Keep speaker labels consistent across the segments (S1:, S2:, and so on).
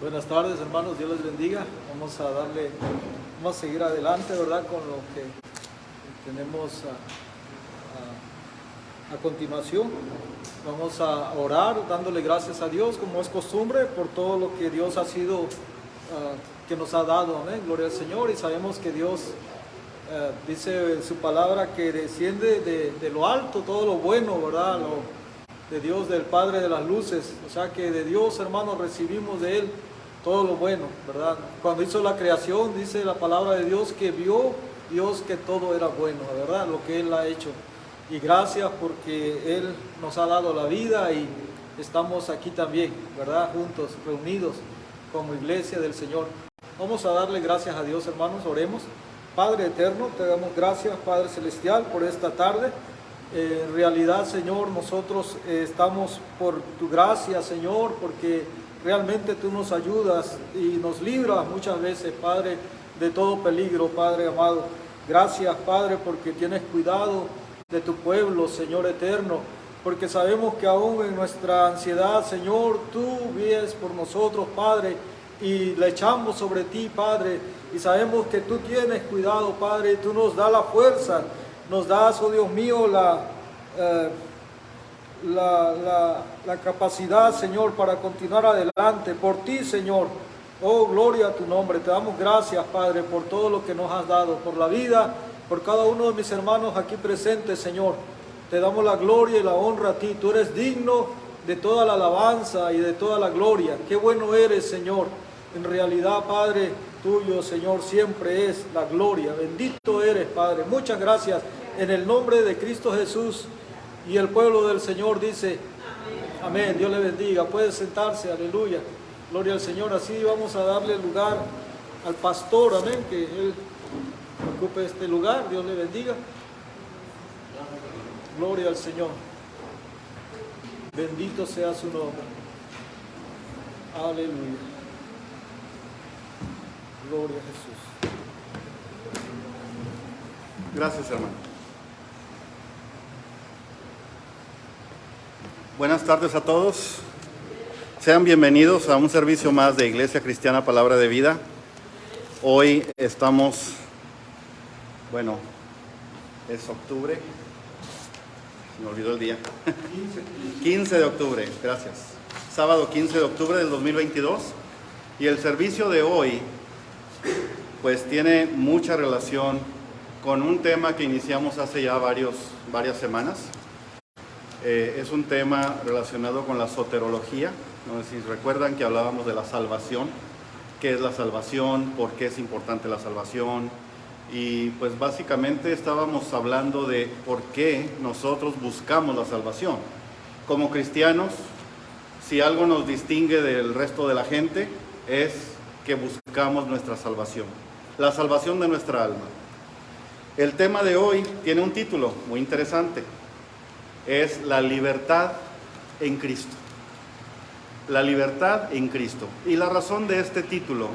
S1: Buenas tardes, hermanos, Dios les bendiga. Vamos a seguir adelante, ¿verdad? Con lo que tenemos a continuación. Vamos a orar dándole gracias a Dios, como es costumbre, por todo lo que Dios ha sido, que nos ha dado. Amén, gloria al Señor. Y sabemos que Dios dice en su palabra que desciende de lo alto todo lo bueno, ¿verdad? De Dios, del Padre de las luces. O sea que de Dios, hermanos, recibimos de Él todo lo bueno, ¿verdad? Cuando hizo la creación, dice la palabra de Dios que vio Dios que todo era bueno, ¿verdad? Lo que Él ha hecho. Y gracias porque Él nos ha dado la vida y estamos aquí también, ¿verdad? Juntos, reunidos como iglesia del Señor. Vamos a darle gracias a Dios, hermanos, oremos. Padre eterno, te damos gracias, Padre celestial, por esta tarde. En realidad, Señor, nosotros estamos por tu gracia, Señor, porque realmente tú nos ayudas y nos libras muchas veces, Padre, de todo peligro, Padre amado. Gracias, Padre, porque tienes cuidado de tu pueblo, Señor eterno, porque sabemos que aún en nuestra ansiedad, Señor, tú vienes por nosotros, Padre, y le echamos sobre ti, Padre, y sabemos que tú tienes cuidado, Padre, y tú nos das la fuerza, nos das, oh Dios mío, la capacidad, Señor, para continuar adelante por ti, Señor. Oh, gloria a tu nombre. Te damos gracias, Padre, por todo lo que nos has dado, por la vida, por cada uno de mis hermanos aquí presentes, Señor. Te damos la gloria y la honra a ti. Tú eres digno de toda la alabanza y de toda la gloria. Qué bueno eres, Señor. En realidad, Padre, tuyo, Señor, siempre es la gloria. Bendito eres, Padre. Muchas gracias. En el nombre de Cristo Jesús. Y el pueblo del Señor dice, amén. Dios le bendiga. Puede sentarse, aleluya. Gloria al Señor. Así vamos a darle lugar al pastor, amén, que él ocupe este lugar. Dios le bendiga. Gloria al Señor. Bendito sea su nombre. Aleluya. Gloria a Jesús.
S2: Gracias, hermano. Buenas tardes a todos. Sean bienvenidos a un servicio más de Iglesia Cristiana Palabra de Vida. Hoy estamos, bueno, es octubre, se me olvidó el día, 15 de octubre, gracias. Sábado 15 de octubre del 2022. Y el servicio de hoy, pues tiene mucha relación con un tema que iniciamos hace ya varias semanas. Es un tema relacionado con la soterología. No sé si recuerdan que hablábamos de la salvación. ¿Qué es la salvación? ¿Por qué es importante la salvación? Y pues básicamente estábamos hablando de por qué nosotros buscamos la salvación. Como cristianos, si algo nos distingue del resto de la gente, es que buscamos nuestra salvación. La salvación de nuestra alma. El tema de hoy tiene un título muy interesante. Es la libertad en Cristo. La libertad en Cristo. Y la razón de este título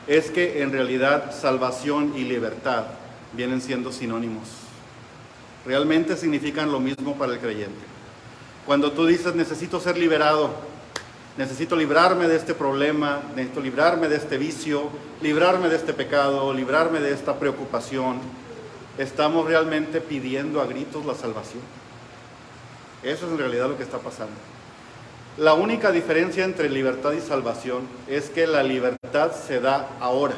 S2: es que en realidad salvación y libertad vienen siendo sinónimos. Realmente significan lo mismo para el creyente. Cuando tú dices necesito ser liberado, necesito librarme de este problema, necesito librarme de este vicio, librarme de este pecado, librarme de esta preocupación, estamos realmente pidiendo a gritos la salvación. Eso es en realidad lo que está pasando. La única diferencia entre libertad y salvación es que la libertad se da ahora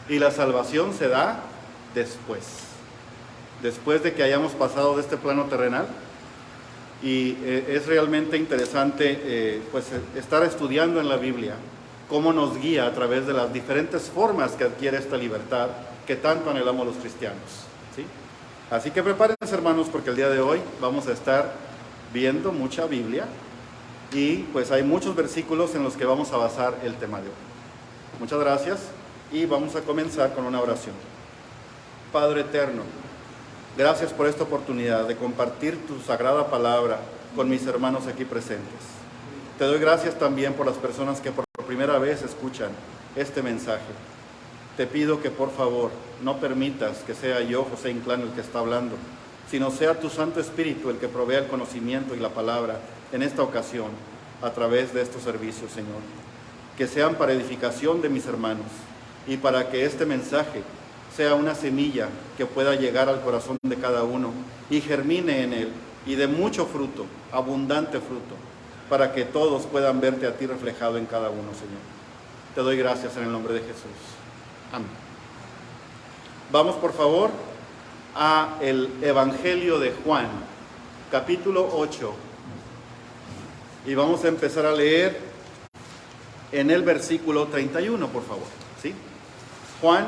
S2: y la salvación se da después. Después de que hayamos pasado de este plano terrenal. Y es realmente interesante pues estar estudiando en la Biblia cómo nos guía a través de las diferentes formas que adquiere esta libertad que tanto anhelamos los cristianos, ¿sí? Así que prepárense, hermanos, porque el día de hoy vamos a estar viendo mucha Biblia y pues hay muchos versículos en los que vamos a basar el tema de hoy. Muchas gracias y vamos a comenzar con una oración. Padre eterno, gracias por esta oportunidad de compartir tu sagrada palabra con mis hermanos aquí presentes. Te doy gracias también por las personas que por primera vez escuchan este mensaje. Te pido que por favor no permitas que sea yo, José Inclán, el que está hablando, sino sea tu Santo Espíritu el que provea el conocimiento y la palabra en esta ocasión a través de estos servicios, Señor. que sean para edificación de mis hermanos y para que este mensaje sea una semilla que pueda llegar al corazón de cada uno y germine en él y dé mucho fruto, abundante fruto, para que todos puedan verte a ti reflejado en cada uno, Señor. Te doy gracias en el nombre de Jesús. Amén. Vamos, por favor, a el Evangelio de Juan, capítulo 8. Y vamos a empezar a leer en el versículo 31, por favor. ¿Sí? Juan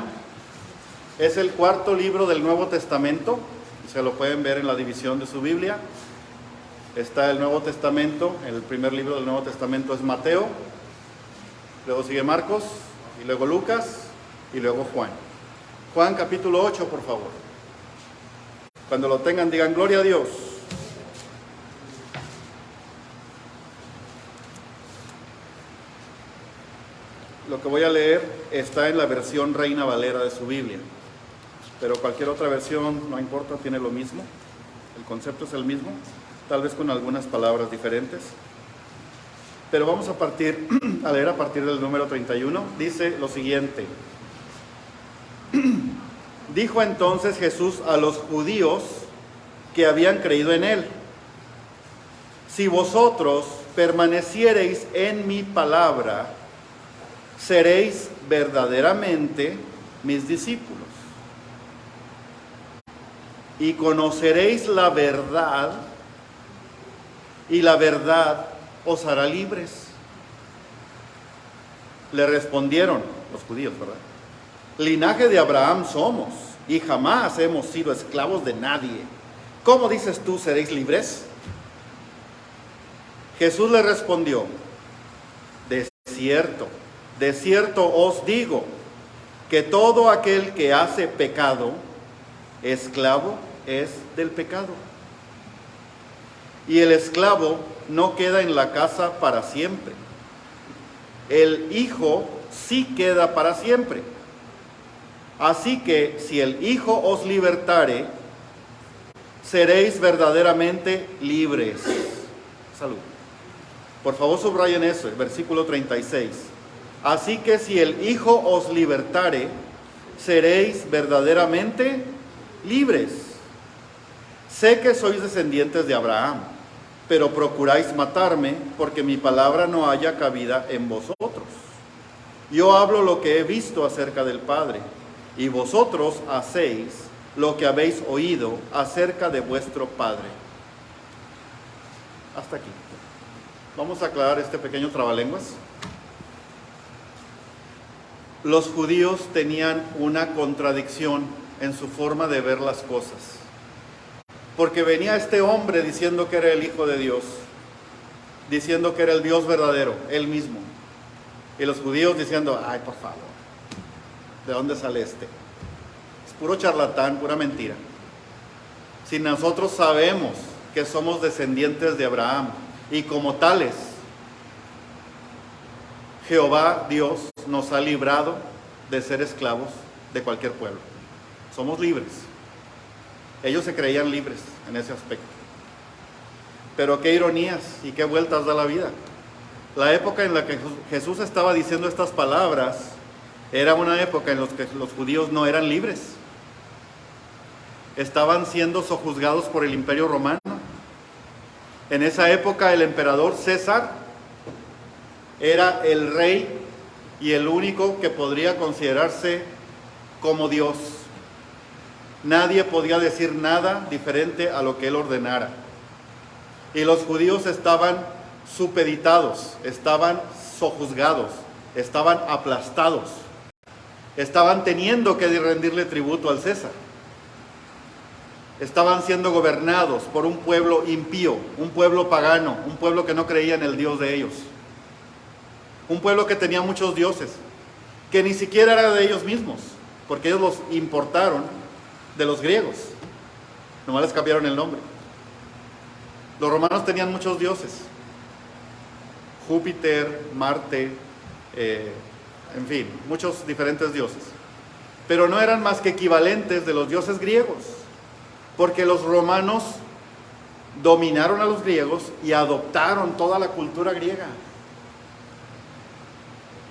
S2: es el cuarto libro del Nuevo Testamento. Se lo pueden ver en la división de su Biblia. Está el Nuevo Testamento. El primer libro del Nuevo Testamento es Mateo. Luego sigue Marcos. Y luego Lucas. Y luego Juan. Juan capítulo 8, por favor. Cuando lo tengan, digan gloria a Dios. Lo que voy a leer está en la versión Reina Valera de su Biblia, pero cualquier otra versión, no importa, tiene lo mismo. El concepto es el mismo, tal vez con algunas palabras diferentes. Pero vamos a leer a partir del número 31. Dice lo siguiente. Dijo entonces Jesús a los judíos que habían creído en él: si vosotros permaneciereis en mi palabra, seréis verdaderamente mis discípulos y conoceréis la verdad, y la verdad os hará libres. Le respondieron los judíos, ¿verdad? Linaje de Abraham somos y jamás hemos sido esclavos de nadie. ¿Cómo dices tú, seréis libres? Jesús le respondió: de cierto os digo, que todo aquel que hace pecado, esclavo es del pecado. Y el esclavo no queda en la casa para siempre. El Hijo sí queda para siempre. Así que si el Hijo os libertare, seréis verdaderamente libres. Salud. Por favor, subrayen eso, el versículo 36. Así que si el Hijo os libertare, seréis verdaderamente libres. Sé que sois descendientes de Abraham, pero procuráis matarme, porque mi palabra no haya cabida en vosotros. Yo hablo lo que he visto acerca del Padre, y vosotros hacéis lo que habéis oído acerca de vuestro Padre. Hasta aquí. Vamos a aclarar este pequeño trabalenguas. Los judíos tenían una contradicción en su forma de ver las cosas, porque venía este hombre diciendo que era el Hijo de Dios, diciendo que era el Dios verdadero, él mismo, y los judíos diciendo: ay, por favor, ¿de dónde sale este? Es puro charlatán, pura mentira. Si nosotros sabemos que somos descendientes de Abraham, y como tales, Jehová Dios nos ha librado de ser esclavos de cualquier pueblo. Somos libres. Ellos se creían libres en ese aspecto. Pero qué ironías y qué vueltas da la vida. La época en la que Jesús estaba diciendo estas palabras era una época en la que los judíos no eran libres. Estaban siendo sojuzgados por el Imperio Romano. En esa época el emperador César era el rey y el único que podría considerarse como Dios. Nadie podía decir nada diferente a lo que él ordenara. Y los judíos estaban supeditados, estaban sojuzgados, estaban aplastados, estaban teniendo que rendirle tributo al César. Estaban siendo gobernados por un pueblo impío, un pueblo pagano, un pueblo que no creía en el Dios de ellos. Un pueblo que tenía muchos dioses, que ni siquiera era de ellos mismos, porque ellos los importaron de los griegos. Nomás les cambiaron el nombre. Los romanos tenían muchos dioses: Júpiter, Marte, en fin, muchos diferentes dioses. Pero no eran más que equivalentes de los dioses griegos, porque los romanos dominaron a los griegos y adoptaron toda la cultura griega.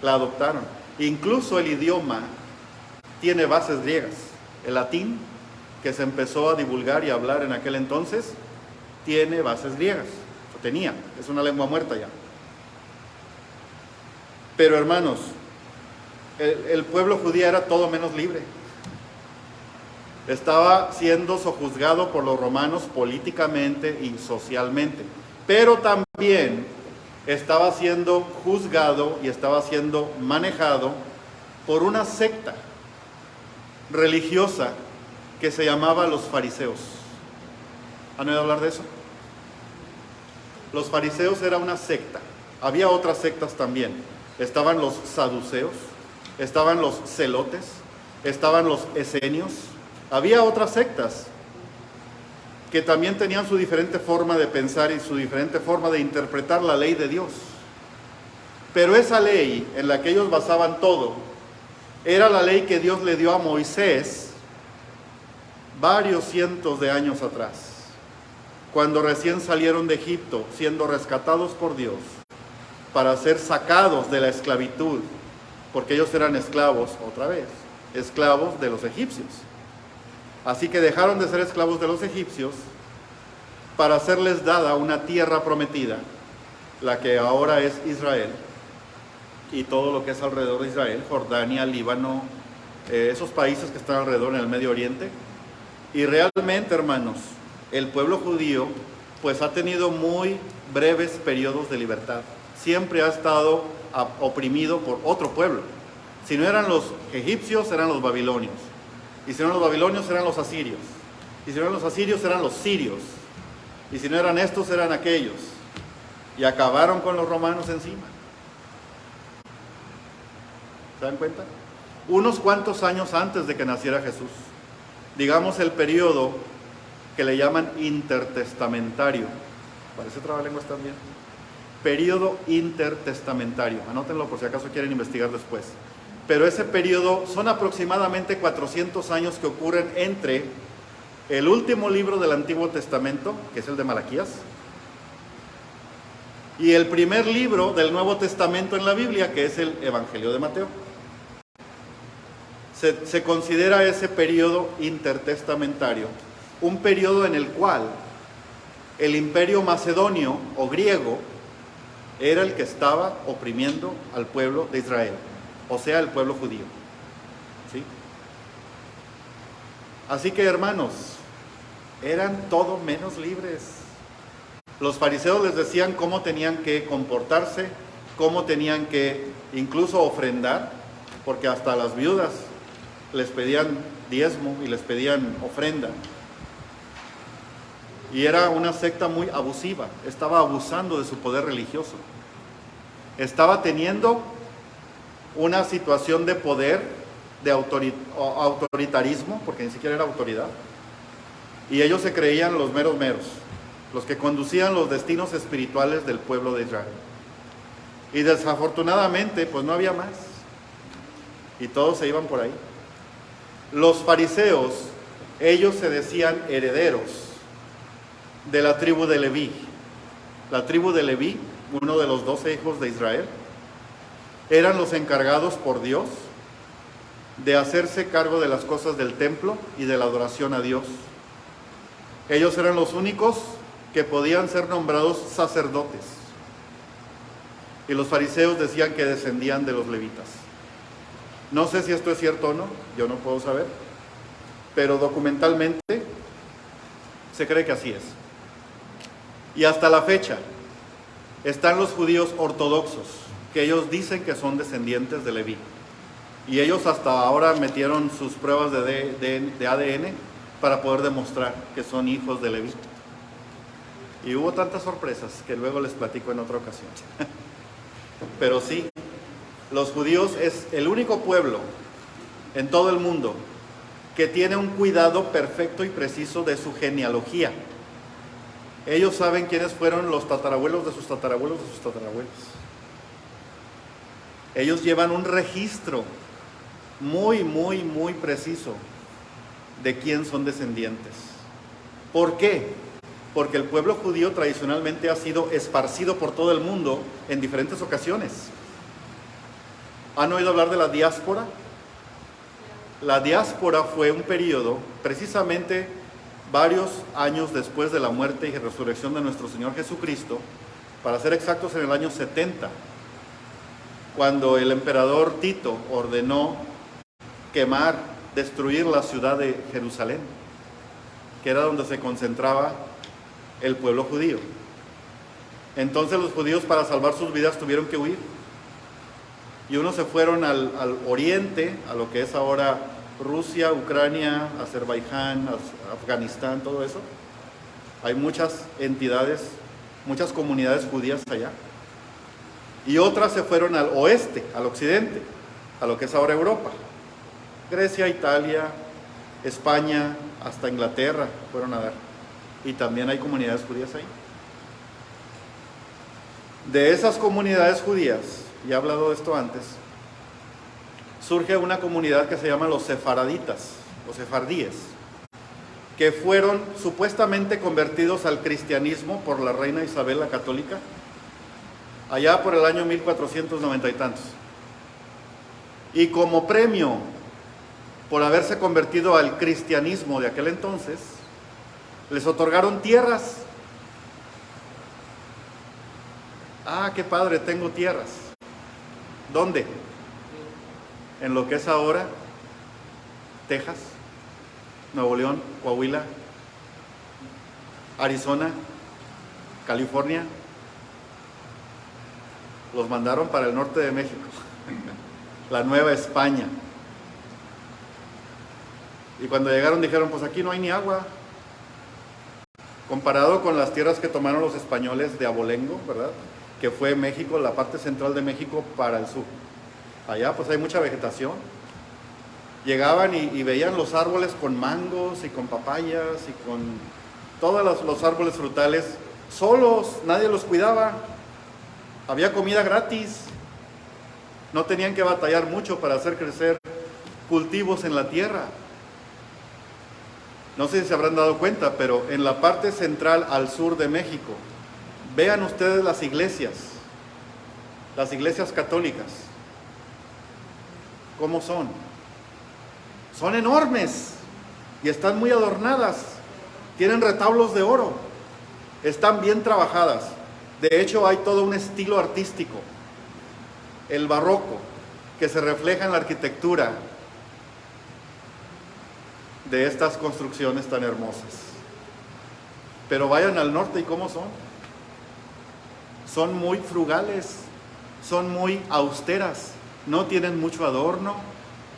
S2: la adoptaron. Incluso el idioma tiene bases griegas. El latín, que se empezó a divulgar y a hablar en aquel entonces, tiene bases griegas. O tenía, es una lengua muerta ya. Pero hermanos, el pueblo judío era todo menos libre. Estaba siendo sojuzgado por los romanos políticamente y socialmente, pero también estaba siendo juzgado y estaba siendo manejado por una secta religiosa que se llamaba los fariseos. ¿Han oído hablar de eso? Los fariseos era una secta. Había otras sectas también. Estaban los saduceos, estaban los celotes, estaban los esenios. Había otras sectas que también tenían su diferente forma de pensar y su diferente forma de interpretar la ley de Dios. Pero esa ley en la que ellos basaban todo era la ley que Dios le dio a Moisés varios cientos de años atrás, cuando recién salieron de Egipto, siendo rescatados por Dios para ser sacados de la esclavitud, porque ellos eran esclavos, otra vez, esclavos de los egipcios. Así que dejaron de ser esclavos de los egipcios para serles dada una tierra prometida, la que ahora es Israel, y todo lo que es alrededor de Israel, Jordania, Líbano, esos países que están alrededor en el Medio Oriente. Y realmente, hermanos, el pueblo judío pues ha tenido muy breves periodos de libertad. Siempre ha estado oprimido por otro pueblo. Si no eran los egipcios, eran los babilonios. Y si no eran los babilonios, eran los asirios. Y si no eran los asirios, eran los sirios. Y si no eran estos, eran aquellos. Y acabaron con los romanos encima. ¿Se dan cuenta? Unos cuantos años antes de que naciera Jesús. Digamos el periodo que le llaman intertestamentario. Parece trabalenguas también. Periodo intertestamentario. Anótenlo por si acaso quieren investigar después. Pero ese periodo son aproximadamente 400 años que ocurren entre el último libro del Antiguo Testamento, que es el de Malaquías, y el primer libro del Nuevo Testamento en la Biblia, que es el Evangelio de Mateo. Se considera ese periodo intertestamentario un periodo en el cual el imperio macedonio o griego era el que estaba oprimiendo al pueblo de Israel, o sea, el pueblo judío. ¿Sí? Así que, hermanos, eran todo menos libres. Los fariseos les decían cómo tenían que comportarse, cómo tenían que incluso ofrendar, porque hasta a las viudas les pedían diezmo y les pedían ofrenda. Y era una secta muy abusiva, estaba abusando de su poder religioso. Estaba teniendo una situación de poder, de autoritarismo, porque ni siquiera era autoridad. Y ellos se creían los meros meros, los que conducían los destinos espirituales del pueblo de Israel. Y desafortunadamente, pues no había más. Y todos se iban por ahí. Los fariseos, ellos se decían herederos de la tribu de Leví. La tribu de Leví, uno de los 12 hijos de Israel, eran los encargados por Dios de hacerse cargo de las cosas del templo y de la adoración a Dios. Ellos eran los únicos que podían ser nombrados sacerdotes. Y los fariseos decían que descendían de los levitas. No sé si esto es cierto o no, yo no puedo saber, pero documentalmente se cree que así es. Y hasta la fecha están los judíos ortodoxos, que ellos dicen que son descendientes de Leví. Y ellos hasta ahora metieron sus pruebas de ADN para poder demostrar que son hijos de Leví. Y hubo tantas sorpresas que luego les platico en otra ocasión. Pero sí, los judíos es el único pueblo en todo el mundo que tiene un cuidado perfecto y preciso de su genealogía. Ellos saben quiénes fueron los tatarabuelos de sus tatarabuelos de sus tatarabuelos. Ellos llevan un registro muy, muy, muy preciso de quién son descendientes. ¿Por qué? Porque el pueblo judío tradicionalmente ha sido esparcido por todo el mundo en diferentes ocasiones. ¿Han oído hablar de la diáspora? La diáspora fue un periodo, precisamente varios años después de la muerte y resurrección de nuestro Señor Jesucristo, para ser exactos en el año 70, cuando el emperador Tito ordenó quemar, destruir la ciudad de Jerusalén, que era donde se concentraba el pueblo judío. Entonces los judíos, para salvar sus vidas, tuvieron que huir. Y unos se fueron al oriente, a lo que es ahora Rusia, Ucrania, Azerbaiyán, Afganistán, todo eso. Hay muchas entidades, muchas comunidades judías allá. Y otras se fueron al oeste, al occidente, a lo que es ahora Europa. Grecia, Italia, España, hasta Inglaterra fueron a dar. Y también hay comunidades judías ahí. De esas comunidades judías, ya he hablado de esto antes, surge una comunidad que se llama los sefaraditas, los sefardíes, que fueron supuestamente convertidos al cristianismo por la reina Isabel la Católica, allá por el año 1490 y tantos. Y como premio por haberse convertido al cristianismo de aquel entonces, les otorgaron tierras. Ah, qué padre, tengo tierras. ¿Dónde? En lo que es ahora Texas, Nuevo León, Coahuila, Arizona, California. Los mandaron para el norte de México, la Nueva España. Y cuando llegaron dijeron, pues aquí no hay ni agua. Comparado con las tierras que tomaron los españoles de Abolengo, ¿verdad? Que fue México, la parte central de México para el sur. Allá pues hay mucha vegetación. Llegaban y veían los árboles con mangos y con papayas y con todos los árboles frutales solos, nadie los cuidaba. Había comida gratis. No tenían que batallar mucho para hacer crecer cultivos en la tierra. No sé si se habrán dado cuenta, pero en la parte central al sur de México, vean ustedes las iglesias católicas. ¿Cómo son? Son enormes y están muy adornadas. Tienen retablos de oro. Están bien trabajadas. De hecho, hay todo un estilo artístico, el barroco, que se refleja en la arquitectura de estas construcciones tan hermosas. Pero vayan al norte y ¿cómo son? Son muy frugales, son muy austeras, no tienen mucho adorno,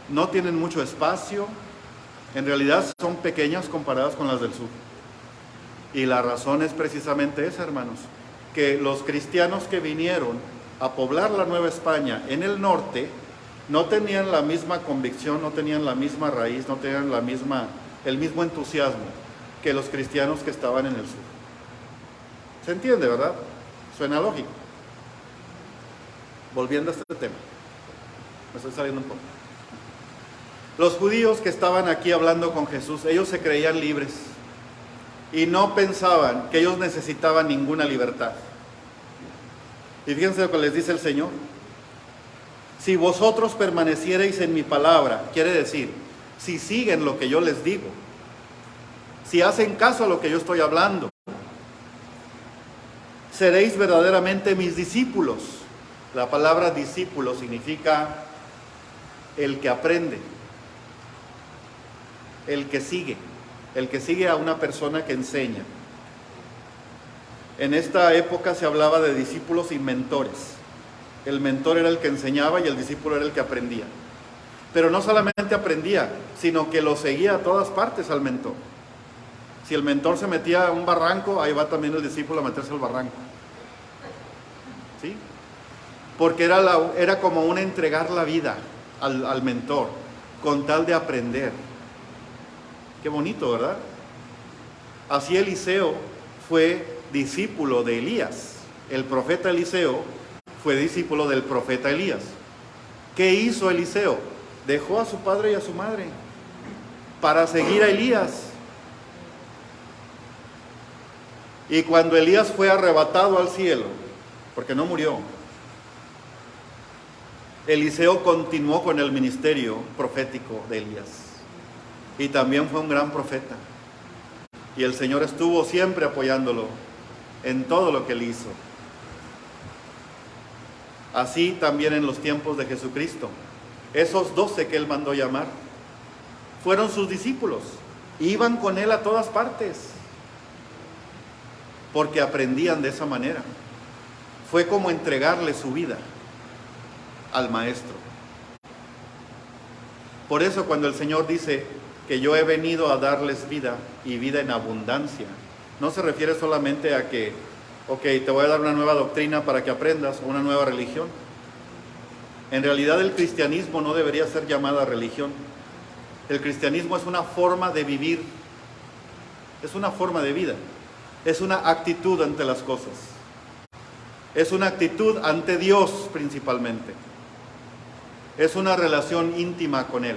S2: no tienen mucho espacio, en realidad son pequeñas comparadas con las del sur. Y la razón es precisamente esa, hermanos, que los cristianos que vinieron a poblar la Nueva España en el norte no tenían la misma convicción, no tenían la misma raíz, no tenían el mismo entusiasmo que los cristianos que estaban en el sur. ¿Se entiende, verdad? Suena lógico. Volviendo a este tema, me estoy saliendo un poco. Los judíos que estaban aquí hablando con Jesús, ellos se creían libres y no pensaban que ellos necesitaban ninguna libertad. Y fíjense lo que les dice el Señor. Si vosotros permaneciereis en mi palabra, quiere decir, si siguen lo que yo les digo, si hacen caso a lo que yo estoy hablando, seréis verdaderamente mis discípulos. La palabra discípulo significa el que aprende, el que sigue a una persona que enseña. En esta época se hablaba de discípulos y mentores. El mentor era el que enseñaba y el discípulo era el que aprendía. Pero no solamente aprendía, sino que lo seguía a todas partes al mentor. Si el mentor se metía a un barranco, ahí va también el discípulo a meterse al barranco. ¿Sí? Porque era como un entregar la vida al mentor, con tal de aprender. Qué bonito, ¿verdad? Así Eliseo fue discípulo de Elías. El profeta Eliseo fue discípulo del profeta Elías. ¿Qué hizo Eliseo? Dejó a su padre y a su madre para seguir a Elías. Y cuando Elías fue arrebatado al cielo, porque no murió, Eliseo continuó con el ministerio profético de Elías y también fue un gran profeta. Y el Señor estuvo siempre apoyándolo en todo lo que él hizo. Así también en los tiempos de Jesucristo. Esos 12 que él mandó llamar fueron sus discípulos. Iban con él a todas partes porque aprendían de esa manera. Fue como entregarle su vida al Maestro. Por eso cuando el Señor dice que yo he venido a darles vida y vida en abundancia, no se refiere solamente a que, ok, te voy a dar una nueva doctrina para que aprendas, o una nueva religión. En realidad el cristianismo no debería ser llamada religión. El cristianismo es una forma de vivir, es una forma de vida, es una actitud ante las cosas, es una actitud ante Dios principalmente, es una relación íntima con Él.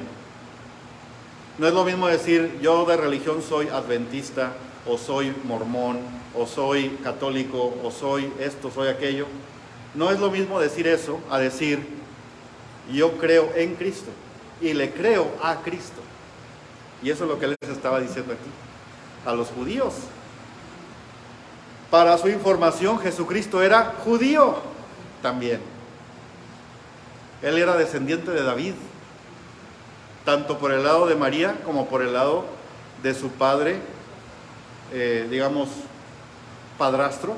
S2: No es lo mismo decir yo de religión soy adventista, o soy mormón, o soy católico, o soy esto, soy aquello. No es lo mismo decir eso a decir yo creo en Cristo y le creo a Cristo. Y eso es lo que les estaba diciendo aquí a los judíos. Para su información, Jesucristo era judío también. Él era descendiente de David, tanto por el lado de María como por el lado de su padre, digamos, padrastro,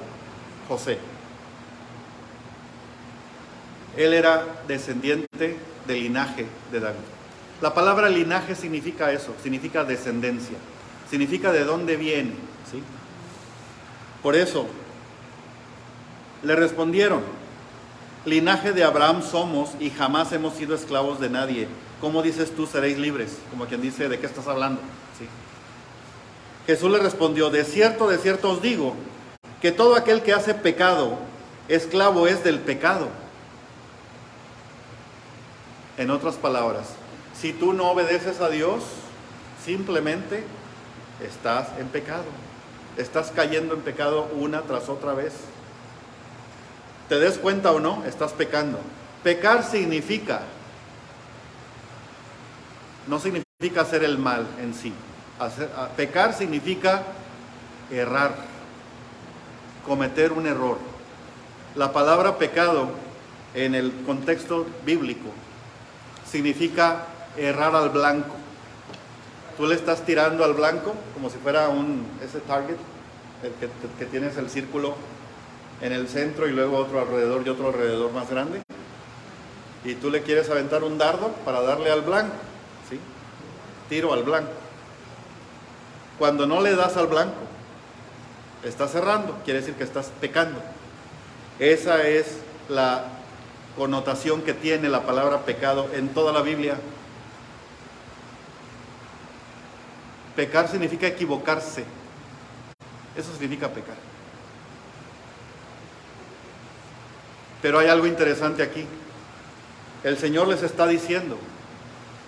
S2: José. Él era descendiente del linaje de David. La palabra linaje significa eso, significa descendencia, significa de dónde viene, ¿sí? Por eso le respondieron, linaje de Abraham somos y jamás hemos sido esclavos de nadie. ¿Cómo dices tú seréis libres? Como quien dice, ¿de qué estás hablando? ¿Sí? Jesús le respondió, de cierto os digo, que todo aquel que hace pecado, esclavo es del pecado. En otras palabras, si tú no obedeces a Dios, simplemente estás en pecado. Estás cayendo en pecado una tras otra vez. ¿Te des cuenta o no? Estás pecando. Pecar no significa hacer el mal en sí. Pecar significa errar, cometer un error. La palabra pecado en el contexto bíblico significa errar al blanco. Tú le estás tirando al blanco como si fuera ese target, el que tienes el círculo en el centro y luego otro alrededor más grande. Y tú le quieres aventar un dardo para darle al blanco, ¿sí? Tiro al blanco. Cuando no le das al blanco, estás cerrando, quiere decir que estás pecando. Esa es la connotación que tiene la palabra pecado en toda la Biblia. Pecar significa equivocarse. Eso significa pecar. Pero hay algo interesante aquí. El Señor les está diciendo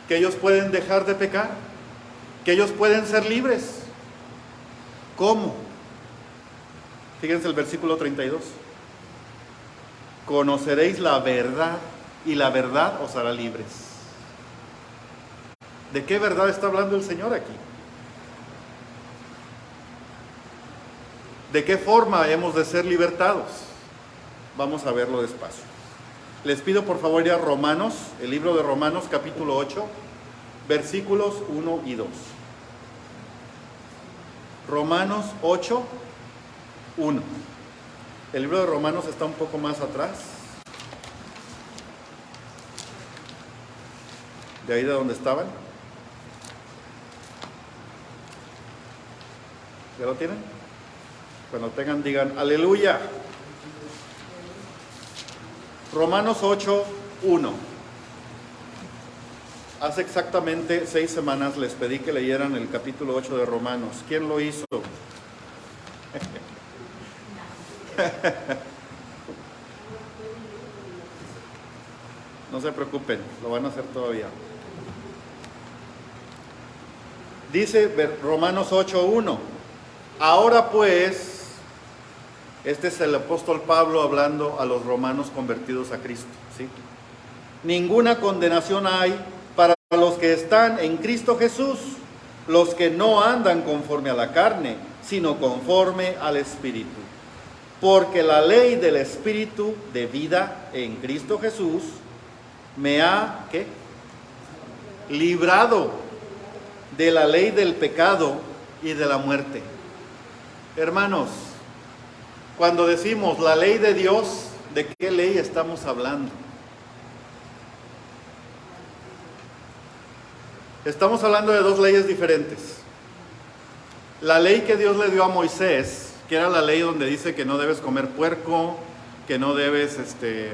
S2: que ellos pueden dejar de pecar, que ellos pueden ser libres. ¿Cómo? Fíjense el versículo 32. Conoceréis la verdad y la verdad os hará libres. ¿De qué verdad está hablando el Señor aquí? ¿De qué forma hemos de ser libertados? Vamos a verlo despacio. Les pido por favor ir a Romanos, el libro de Romanos capítulo 8, versículos 1 y 2. Romanos 8, 1. El libro de Romanos está un poco más atrás. De ahí de donde estaban. ¿Ya lo tienen? Cuando tengan, digan aleluya. Romanos 8, 1. Hace exactamente 6 semanas les pedí que leyeran el capítulo 8 de Romanos. ¿Quién lo hizo? No se preocupen, lo van a hacer todavía. Dice Romanos 8:1. Ahora pues, este es el apóstol Pablo hablando a los romanos convertidos a Cristo, ¿sí? ninguna condenación hay para los que están en Cristo Jesús, los que no andan conforme a la carne, sino conforme al Espíritu. Porque la ley del Espíritu de vida en Cristo Jesús me ha, ¿qué?, librado de la ley del pecado y de la muerte. Hermanos, cuando decimos la ley de Dios, ¿de qué ley estamos hablando? Estamos hablando de dos leyes diferentes. La ley que Dios le dio a Moisés, que era la ley donde dice que no debes comer puerco, que no debes, que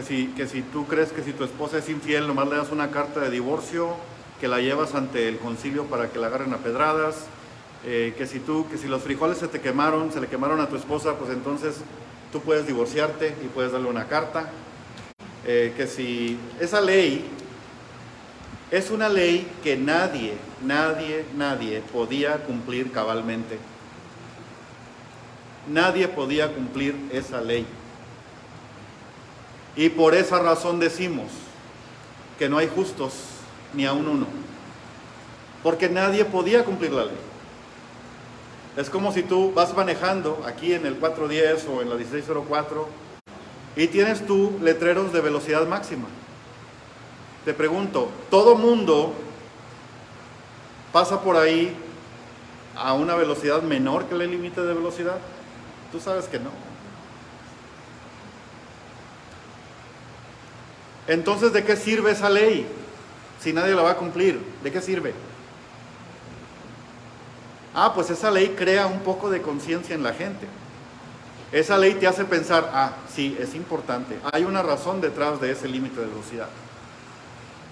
S2: si tú crees que si tu esposa es infiel, nomás le das una carta de divorcio, que la llevas ante el concilio para que la agarren a pedradas, que si los frijoles se le quemaron a tu esposa, pues entonces tú puedes divorciarte y puedes darle una carta. Que si esa ley es una ley que nadie podía cumplir cabalmente. Nadie podía cumplir esa ley. Y por esa razón decimos que no hay justos ni aun uno. Porque nadie podía cumplir la ley. Es como si tú vas manejando aquí en el 410 o en la 1604 y tienes tú letreros de velocidad máxima. Te pregunto, ¿todo mundo pasa por ahí a una velocidad menor que el límite de velocidad? Tú sabes que no. Entonces, ¿de qué sirve esa ley si nadie la va a cumplir? ¿De qué sirve? Pues esa ley crea un poco de conciencia en la gente. Esa ley te hace pensar, sí, es importante. Hay una razón detrás de ese límite de velocidad.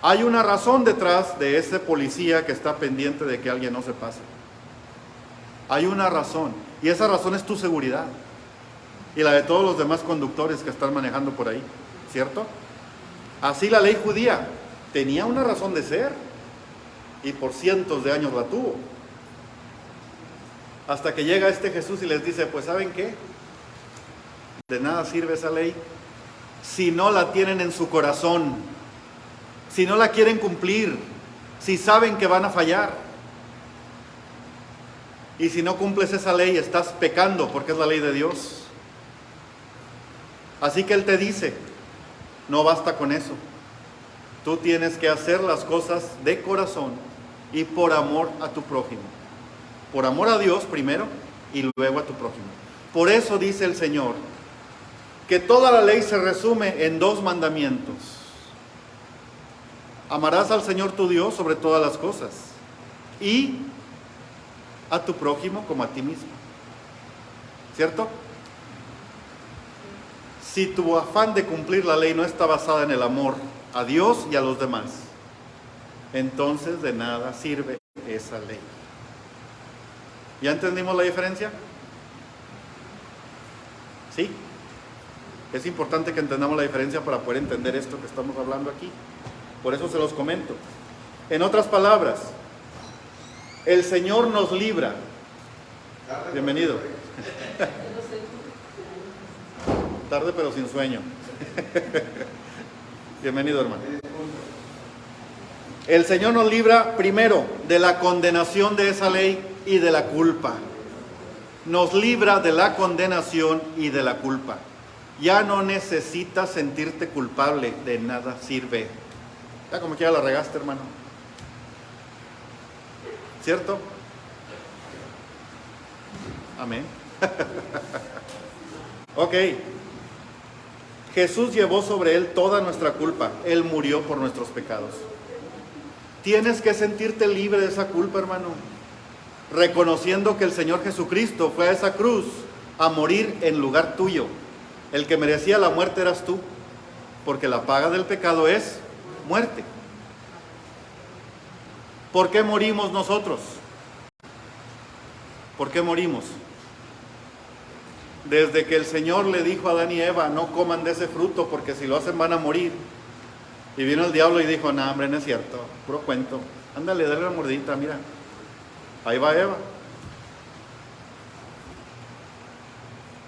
S2: Hay una razón detrás de ese policía que está pendiente de que alguien no se pase. Hay una razón. Y esa razón es tu seguridad. Y la de todos los demás conductores que están manejando por ahí. ¿Cierto? Así la ley judía tenía una razón de ser. Y por cientos de años la tuvo. Hasta que llega este Jesús y les dice, pues ¿saben qué? De nada sirve esa ley si no la tienen en su corazón, si no la quieren cumplir, si saben que van a fallar. Y si no cumples esa ley, estás pecando porque es la ley de Dios. Así que Él te dice, no basta con eso. Tú tienes que hacer las cosas de corazón y por amor a tu prójimo. Por amor a Dios primero y luego a tu prójimo. Por eso dice el Señor que toda la ley se resume en dos mandamientos. Amarás al Señor tu Dios sobre todas las cosas y a tu prójimo como a ti mismo. ¿Cierto? Si tu afán de cumplir la ley no está basada en el amor a Dios y a los demás, entonces de nada sirve esa ley. ¿Ya entendimos la diferencia? ¿Sí? Es importante que entendamos la diferencia para poder entender esto que estamos hablando aquí. Por eso se los comento. En otras palabras, el Señor nos libra. Bienvenido. Tarde pero sin sueño. Bienvenido, hermano. El Señor nos libra primero de la condenación de esa ley y de la culpa. Nos libra de la condenación y de la culpa. Ya no necesitas sentirte culpable, de nada sirve. Ya como quiera la regaste, hermano. ¿Cierto? Amén. Ok. Jesús llevó sobre Él toda nuestra culpa. Él murió por nuestros pecados. Tienes que sentirte libre de esa culpa, hermano. Reconociendo que el Señor Jesucristo fue a esa cruz a morir en lugar tuyo. El que merecía la muerte eras tú, porque la paga del pecado es muerte. ¿Por qué morimos nosotros? ¿Por qué morimos? Desde que el Señor le dijo a Adán y Eva, no coman de ese fruto porque si lo hacen van a morir. Y vino el diablo y dijo, no, hombre, no es cierto, puro cuento. Ándale, dale una mordidita, mira. Ahí va Eva.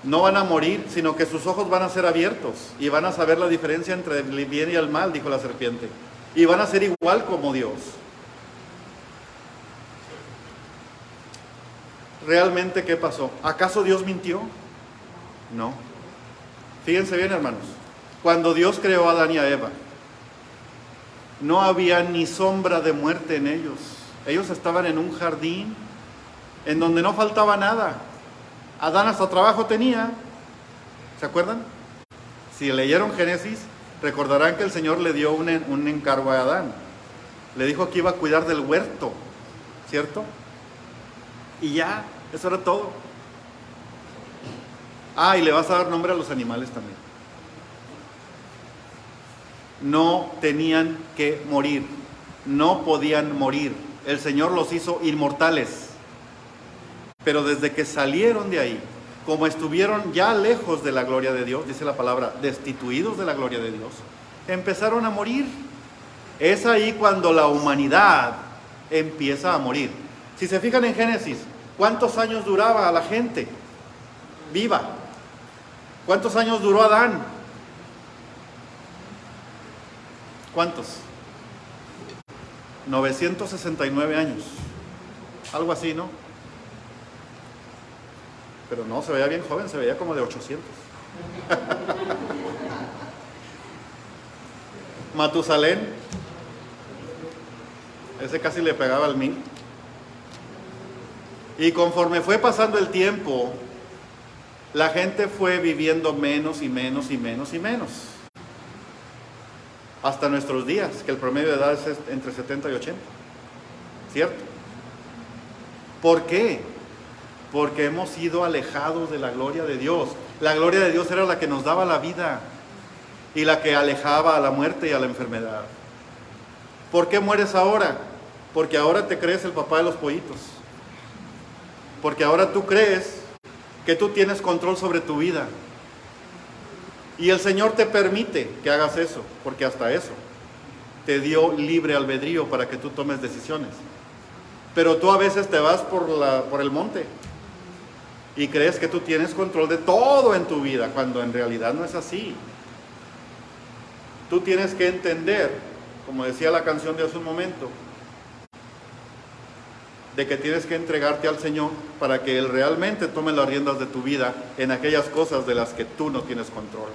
S2: no van a morir, sino que sus ojos van a ser abiertos y van a saber la diferencia entre el bien y el mal, dijo la serpiente. Y van a ser igual como Dios. ¿Realmente qué pasó? ¿Acaso Dios mintió? No. Fíjense bien, hermanos. Cuando Dios creó a Adán y a Eva, no había ni sombra de muerte en ellos. Ellos estaban en un jardín en donde no faltaba nada. Adán hasta trabajo tenía. ¿Se acuerdan? Si leyeron Génesis, recordarán que el Señor le dio un encargo a Adán. Le dijo que iba a cuidar del huerto, ¿cierto? Y ya, eso era todo. Y le vas a dar nombre a los animales también. No tenían que morir, no podían morir. El Señor los hizo inmortales. Pero desde que salieron de ahí, como estuvieron ya lejos de la gloria de Dios, dice la palabra, destituidos de la gloria de Dios, empezaron a morir. Es ahí cuando la humanidad empieza a morir. Si se fijan en Génesis, ¿cuántos años duraba la gente viva? ¿Cuántos años duró Adán? ¿Cuántos? 969 años. Algo así, ¿no? Pero no, se veía bien joven, se veía como de 800. Matusalén, ese casi le pegaba al 1000. Y conforme fue pasando el tiempo, la gente fue viviendo menos y menos y menos y menos. Hasta nuestros días, que el promedio de edad es entre 70 y 80. ¿Cierto? ¿Por qué? Porque hemos sido alejados de la gloria de Dios. La gloria de Dios era la que nos daba la vida y la que alejaba a la muerte y a la enfermedad. ¿Por qué mueres ahora? Porque ahora te crees el papá de los pollitos. Porque ahora tú crees que tú tienes control sobre tu vida. Y el Señor te permite que hagas eso, porque hasta eso te dio libre albedrío para que tú tomes decisiones. Pero tú a veces te vas por el monte y crees que tú tienes control de todo en tu vida, cuando en realidad no es así. Tú tienes que entender, como decía la canción de hace un momento, de que tienes que entregarte al Señor para que Él realmente tome las riendas de tu vida en aquellas cosas de las que tú no tienes control.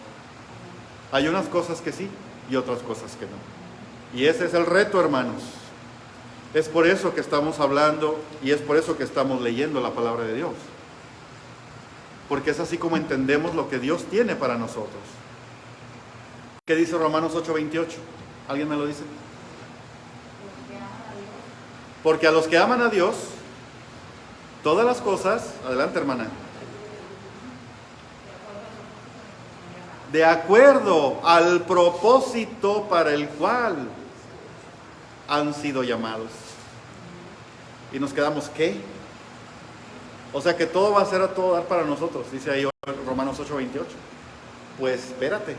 S2: Hay unas cosas que sí y otras cosas que no. Y ese es el reto, hermanos. Es por eso que estamos hablando y es por eso que estamos leyendo la palabra de Dios. Porque es así como entendemos lo que Dios tiene para nosotros. ¿Qué dice Romanos 8:28? ¿Alguien me lo dice? Porque a los que aman a Dios, todas las cosas, adelante hermana, de acuerdo al propósito para el cual han sido llamados. Y nos quedamos, ¿qué? O sea que todo va a ser a todo dar para nosotros, dice ahí Romanos 8:28. Pues espérate.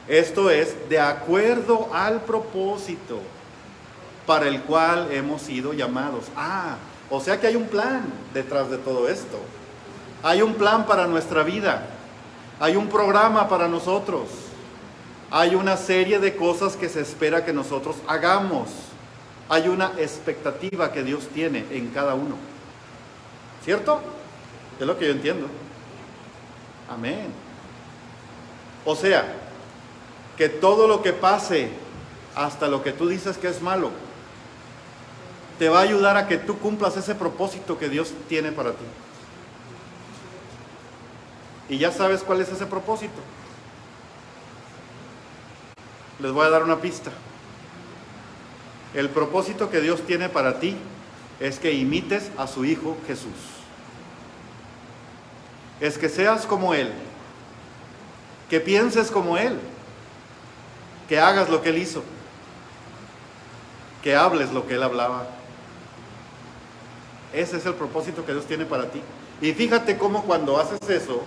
S2: Esto es de acuerdo al propósito para el cual hemos sido llamados. O sea que hay un plan detrás de todo esto. Hay un plan para nuestra vida. Hay un programa para nosotros. Hay una serie de cosas que se espera que nosotros hagamos. Hay una expectativa que Dios tiene en cada uno. ¿Cierto? Es lo que yo entiendo. Amén. O sea, que todo lo que pase, hasta lo que tú dices que es malo, te va a ayudar a que tú cumplas ese propósito que Dios tiene para ti. Y ya sabes cuál es ese propósito. Les voy a dar una pista. El propósito que Dios tiene para ti es que imites a su Hijo Jesús. Es que seas como Él, que pienses como Él, que hagas lo que Él hizo, que hables lo que Él hablaba. Ese es el propósito que Dios tiene para ti. Y fíjate cómo cuando haces eso,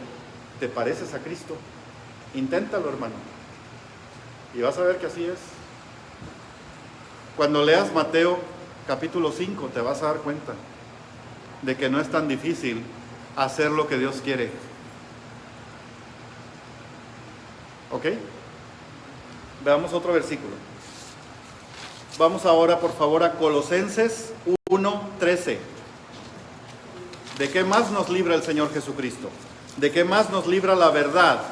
S2: te pareces a Cristo. Inténtalo, hermano, y vas a ver que así es. Cuando leas Mateo capítulo 5, te vas a dar cuenta de que no es tan difícil hacer lo que Dios quiere. ¿Ok? Veamos otro versículo. Vamos ahora, por favor, a Colosenses 1:13. ¿De qué más nos libra el Señor Jesucristo? ¿De qué más nos libra la verdad?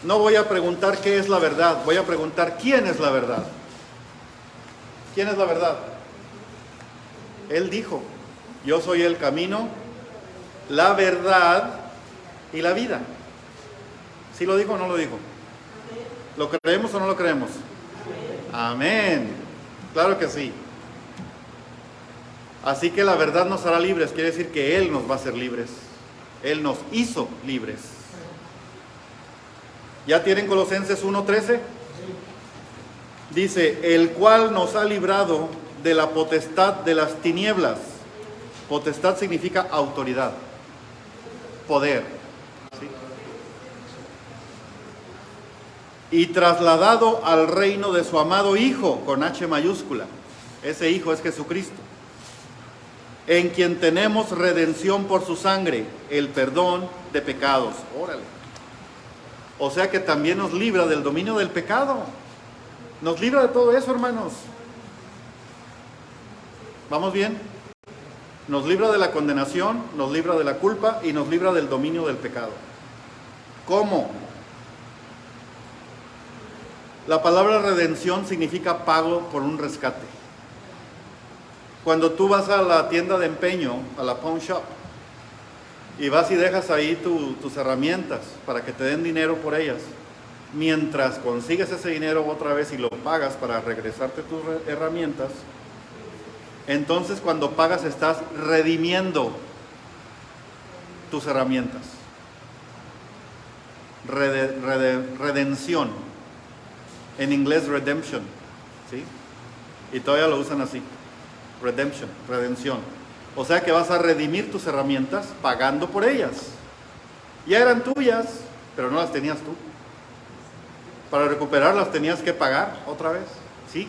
S2: No voy a preguntar qué es la verdad, voy a preguntar quién es la verdad. ¿Quién es la verdad? Él dijo, yo soy el camino, la verdad y la vida. ¿Sí lo dijo o no lo dijo? ¿Lo creemos o no lo creemos? Amén. Claro que sí. Así que la verdad nos hará libres, quiere decir que Él nos va a hacer libres. Él nos hizo libres. ¿Ya tienen Colosenses 1:13? Dice, el cual nos ha librado de la potestad de las tinieblas. Potestad significa autoridad, poder. ¿Sí? Y trasladado al reino de su amado Hijo, con H mayúscula. Ese Hijo es Jesucristo. En quien tenemos redención por su sangre, el perdón de pecados. Órale. O sea que también nos libra del dominio del pecado. Nos libra de todo eso, hermanos. ¿Vamos bien? Nos libra de la condenación, nos libra de la culpa y nos libra del dominio del pecado. ¿Cómo? La palabra redención significa pago por un rescate. Cuando tú vas a la tienda de empeño, a la pawn shop, y vas y dejas ahí tus herramientas para que te den dinero por ellas, mientras consigues ese dinero otra vez y lo pagas para regresarte tus herramientas, entonces cuando pagas estás redimiendo tus herramientas. Redención. En inglés redemption. ¿Sí? Y todavía lo usan así. Redemption, redención. O sea que vas a redimir tus herramientas pagando por ellas. Ya eran tuyas, pero no las tenías tú. Para recuperarlas tenías que pagar otra vez. ¿Sí?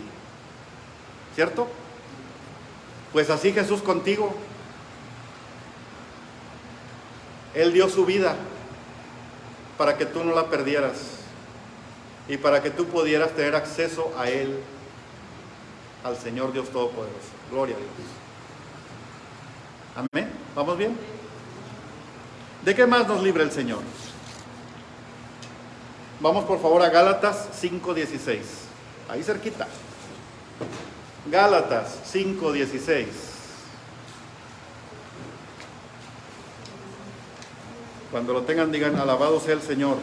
S2: ¿Cierto? Pues así Jesús contigo. Él dio su vida para que tú no la perdieras y para que tú pudieras tener acceso a Él, al Señor Dios Todopoderoso. Gloria a Dios. Amén. ¿Vamos bien? ¿De qué más nos libra el Señor? Vamos por favor a Gálatas 5:16. Ahí cerquita. Gálatas 5:16. Cuando lo tengan digan, alabado sea el Señor.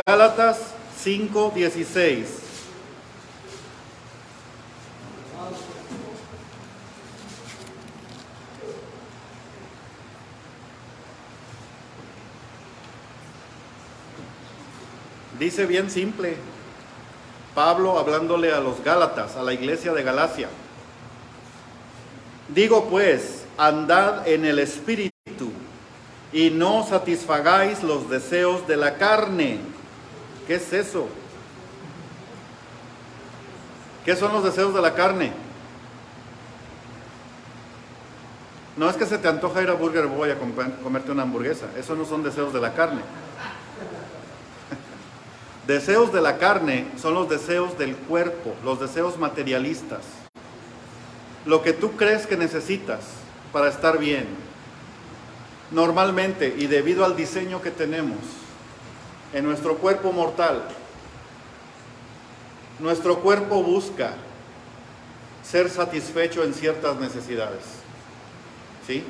S2: Gálatas 5:16. Dice bien simple, Pablo hablándole a los Gálatas, a la iglesia de Galacia. Digo pues, andad en el Espíritu y no satisfagáis los deseos de la carne. ¿Qué es eso? ¿Qué son los deseos de la carne? No es que se te antoja ir a Burger Boy a comerte una hamburguesa. Eso no son deseos de la carne. Deseos de la carne son los deseos del cuerpo, los deseos materialistas. Lo que tú crees que necesitas para estar bien. Normalmente, y debido al diseño que tenemos en nuestro cuerpo mortal, nuestro cuerpo busca ser satisfecho en ciertas necesidades. ¿Sí?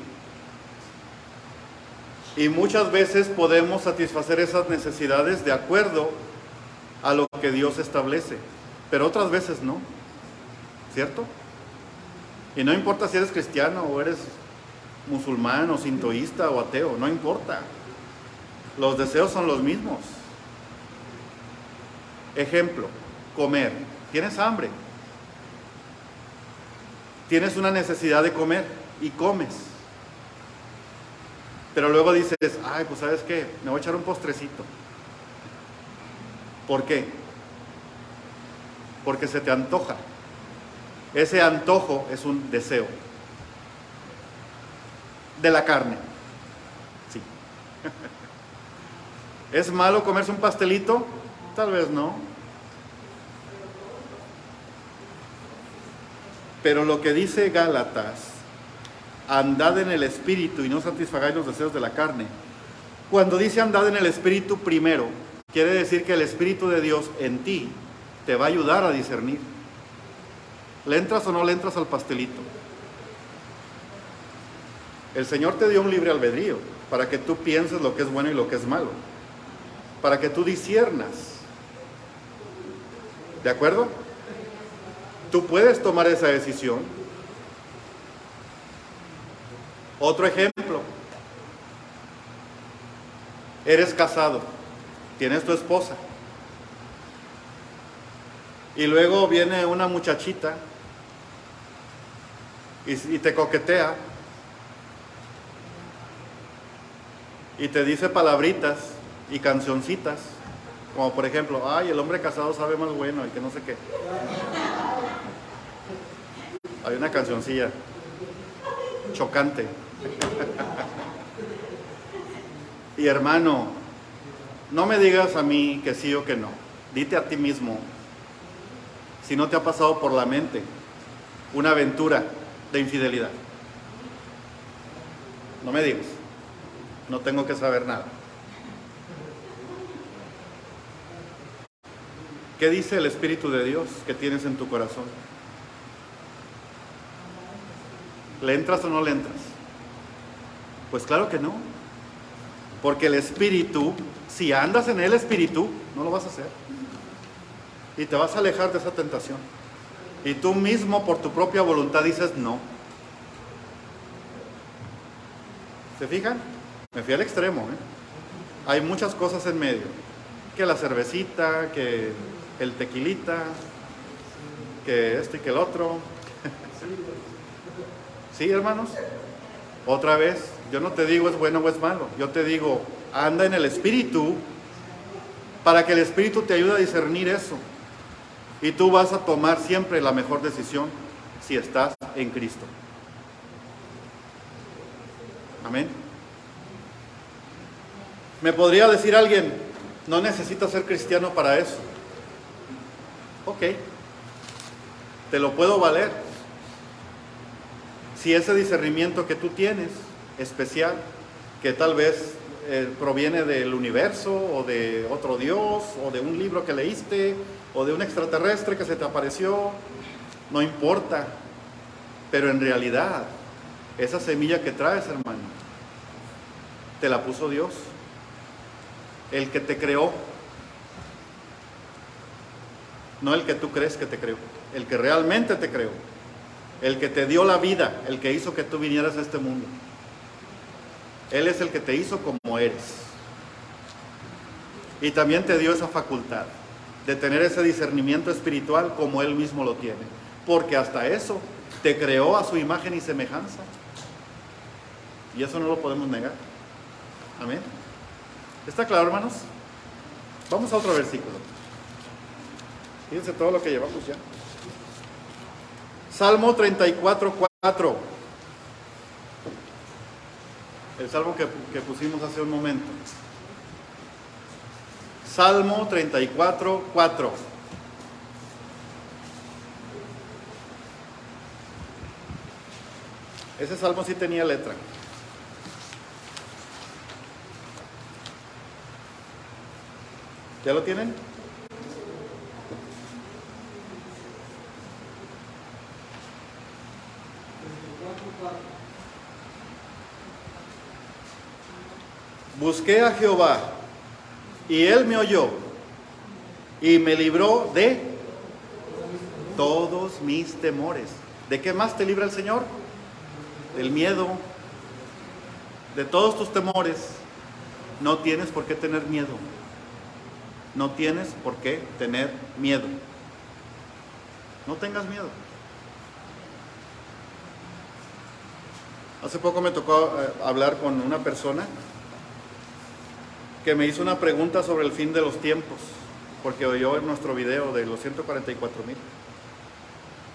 S2: Y muchas veces podemos satisfacer esas necesidades de acuerdo a lo que Dios establece, pero otras veces no, ¿cierto? Y no importa si eres cristiano o eres musulmán o sintoísta o ateo, no importa, los deseos son los mismos. Ejemplo, comer, tienes hambre, tienes una necesidad de comer y comes, pero luego dices, ay, pues ¿sabes qué? Me voy a echar un postrecito. ¿Por qué? Porque se te antoja. Ese antojo es un deseo de la carne. Sí. ¿Es malo comerse un pastelito? Tal vez no. Pero lo que dice Gálatas, andad en el Espíritu y no satisfagáis los deseos de la carne. Cuando dice andad en el Espíritu primero, quiere decir que el Espíritu de Dios en ti te va a ayudar a discernir. ¿Le entras o no le entras al pastelito? El Señor te dio un libre albedrío para que tú pienses lo que es bueno y lo que es malo, para que tú disciernas. ¿De acuerdo? Tú puedes tomar esa decisión. Otro ejemplo. Eres casado, tienes tu esposa, y luego viene una muchachita y te coquetea y te dice palabritas y cancioncitas, como por ejemplo, ay, el hombre casado sabe más bueno y que no sé qué. Hay una cancioncilla chocante. Y hermano, no me digas a mí que sí o que no. Dite a ti mismo, si no te ha pasado por la mente una aventura de infidelidad. No me digas, no tengo que saber nada. ¿Qué dice el Espíritu de Dios que tienes en tu corazón? ¿Le entras o no le entras? Pues claro que no. Porque el Espíritu, si andas en el Espíritu, no lo vas a hacer. Y te vas a alejar de esa tentación. Y tú mismo, por tu propia voluntad, dices no. ¿Se fijan? Me fui al extremo, ¿eh? Hay muchas cosas en medio. Que la cervecita, que el tequilita, que esto y que el otro. ¿Sí, hermanos? Otra vez, yo no te digo es bueno o es malo. Yo te digo, anda en el Espíritu para que el Espíritu te ayude a discernir eso. Y tú vas a tomar siempre la mejor decisión si estás en Cristo. Amén. Me podría decir alguien, no necesitas ser cristiano para eso. Ok, te lo puedo valer. Si ese discernimiento que tú tienes, especial, que tal vez proviene del universo, o de otro Dios, o de un libro que leíste, o de un extraterrestre que se te apareció, no importa. Pero en realidad, esa semilla que traes, hermano, te la puso Dios, el que te creó, no el que tú crees que te creó, el que realmente te creó, el que te dio la vida, el que hizo que tú vinieras a este mundo. Él es el que te hizo como eres. Y también te dio esa facultad de tener ese discernimiento espiritual como Él mismo lo tiene. Porque hasta eso te creó a su imagen y semejanza. Y eso no lo podemos negar. Amén. ¿Está claro, hermanos? Vamos a otro versículo. Fíjense todo lo que llevamos ya. Salmo 34:4. El salmo que pusimos hace un momento. Salmo 34:4. Ese salmo sí tenía letra. ¿Ya lo tienen? Busqué a Jehová y Él me oyó y me libró de todos mis temores. ¿De qué más te libra el Señor? Del miedo, de todos tus temores. No tienes por qué tener miedo. No tienes por qué tener miedo. No tengas miedo. Hace poco me tocó hablar con una persona que me hizo una pregunta sobre el fin de los tiempos, porque oyó en nuestro video de los 144,000.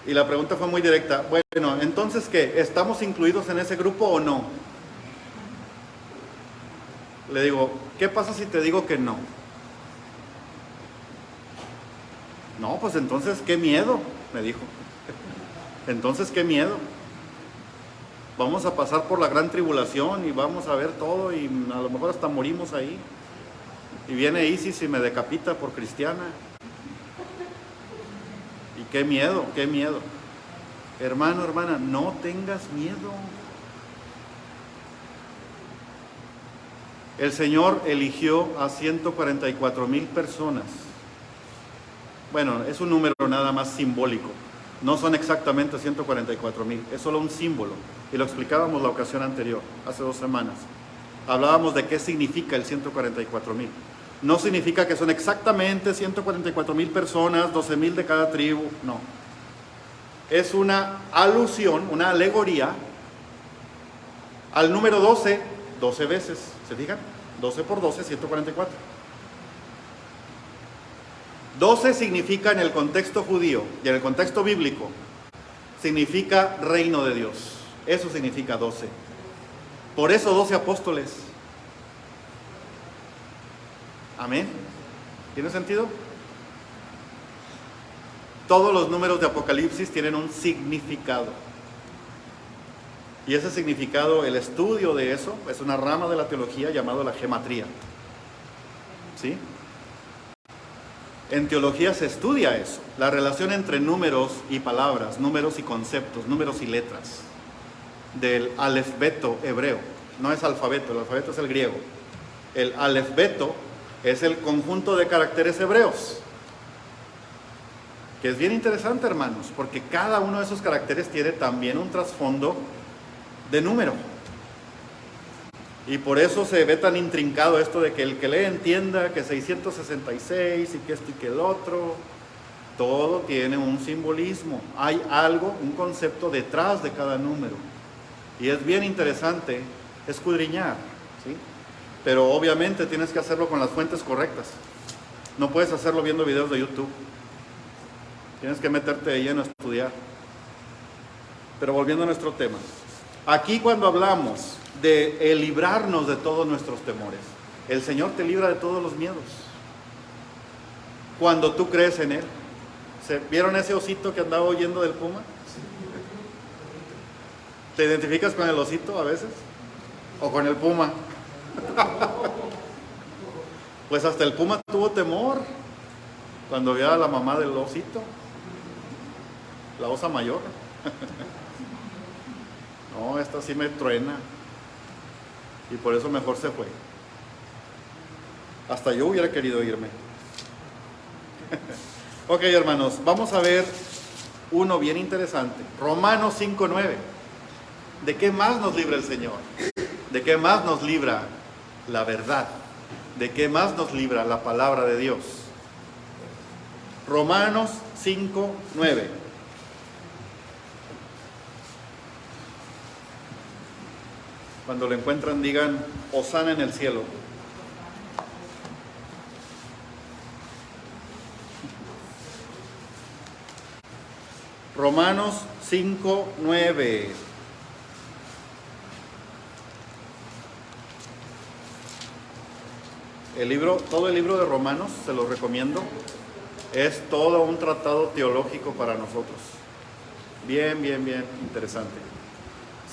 S2: Y la pregunta fue muy directa. Bueno, entonces, ¿qué? ¿Estamos incluidos en ese grupo o no? Le digo, ¿qué pasa si te digo que no? No, pues entonces, qué miedo, me dijo. Entonces, qué miedo. Vamos a pasar por la gran tribulación y vamos a ver todo y a lo mejor hasta morimos ahí. Y viene Isis y me decapita por cristiana. Y qué miedo, qué miedo. Hermano, hermana, no tengas miedo. El Señor eligió a 144,000 personas. Bueno, es un número nada más simbólico. No son exactamente 144,000, es solo un símbolo. Y lo explicábamos la ocasión anterior, hace 2 semanas. Hablábamos de qué significa el 144,000. No significa que son exactamente 144,000 personas, 12,000 de cada tribu, no. Es una alusión, una alegoría al número 12, 12 veces. ¿Se fijan? 12 por 12, 144. 12 significa en el contexto judío y en el contexto bíblico, significa reino de Dios. Eso significa 12. Por eso 12 apóstoles. Amén. ¿Tiene sentido? Todos los números de Apocalipsis tienen un significado. Y ese significado, el estudio de eso, es una rama de la teología llamada la gematría. ¿Sí? En teología se estudia eso, la relación entre números y palabras, números y conceptos, números y letras, del alefbeto hebreo. No es alfabeto, el alfabeto es el griego. El alefbeto es el conjunto de caracteres hebreos, que es bien interesante, hermanos, porque cada uno de esos caracteres tiene también un trasfondo de número. Y por eso se ve tan intrincado esto de que el que lee entienda que 666 y que esto y que el otro. Todo tiene un simbolismo. Hay algo, un concepto detrás de cada número. Y es bien interesante escudriñar, ¿sí? Pero obviamente tienes que hacerlo con las fuentes correctas. No puedes hacerlo viendo videos de YouTube. Tienes que meterte de lleno a estudiar. Pero volviendo a nuestro tema. Aquí cuando hablamos de librarnos de todos nuestros temores, el Señor te libra de todos los miedos. Cuando tú crees en Él. ¿Vieron ese osito que andaba huyendo del puma? ¿Te identificas con el osito a veces? ¿O con el puma? Pues hasta el puma tuvo temor cuando vio a la mamá del osito, la osa mayor. No, esta sí me truena. Y por eso mejor se fue. Hasta yo hubiera querido irme. Ok, hermanos, vamos a ver uno bien interesante. Romanos 5:9. ¿De qué más nos libra el Señor? ¿De qué más nos libra la verdad? ¿De qué más nos libra la palabra de Dios? Romanos 5:9. Cuando lo encuentran, digan, Hosana en el cielo. Romanos 5:9. Todo el libro de Romanos, se los recomiendo, es todo un tratado teológico para nosotros. Bien, bien, bien interesante.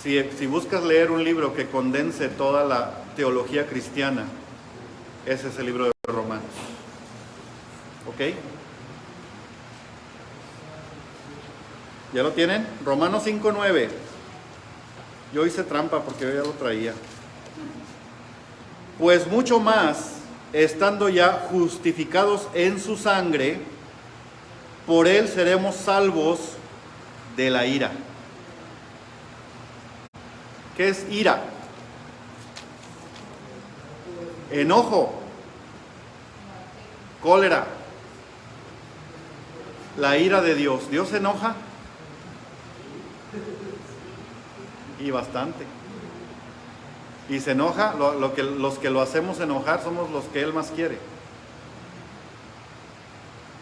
S2: Si buscas leer un libro que condense toda la teología cristiana, ese es el libro de Romanos. ¿Ok? ¿Ya lo tienen? Romanos 5:9. Yo hice trampa porque yo ya lo traía. Pues mucho más, estando ya justificados en su sangre, por él seremos salvos de la ira. ¿Qué es ira? Enojo, cólera, la ira de Dios. ¿Dios se enoja? Y bastante. Y se enoja, los que lo hacemos enojar somos los que Él más quiere.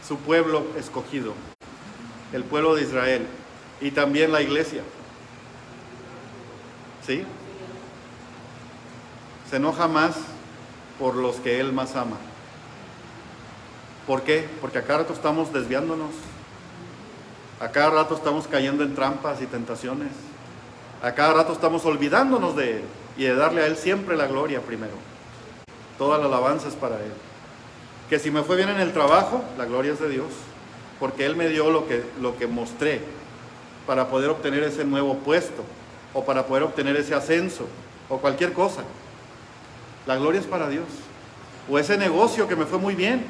S2: Su pueblo escogido, el pueblo de Israel. y también la iglesia. ¿Sí? Se enoja más por los que Él más ama. ¿Por qué? Porque a cada rato estamos desviándonos. A cada rato estamos cayendo en trampas y tentaciones. A cada rato estamos olvidándonos de Él y de darle a Él siempre la gloria primero. Toda la alabanza es para Él. Que si me fue bien en el trabajo, la gloria es de Dios. Porque Él me dio lo que mostré para poder obtener ese nuevo puesto o para poder obtener ese ascenso o cualquier cosa. La gloria es para Dios. O ese negocio que me fue muy bien.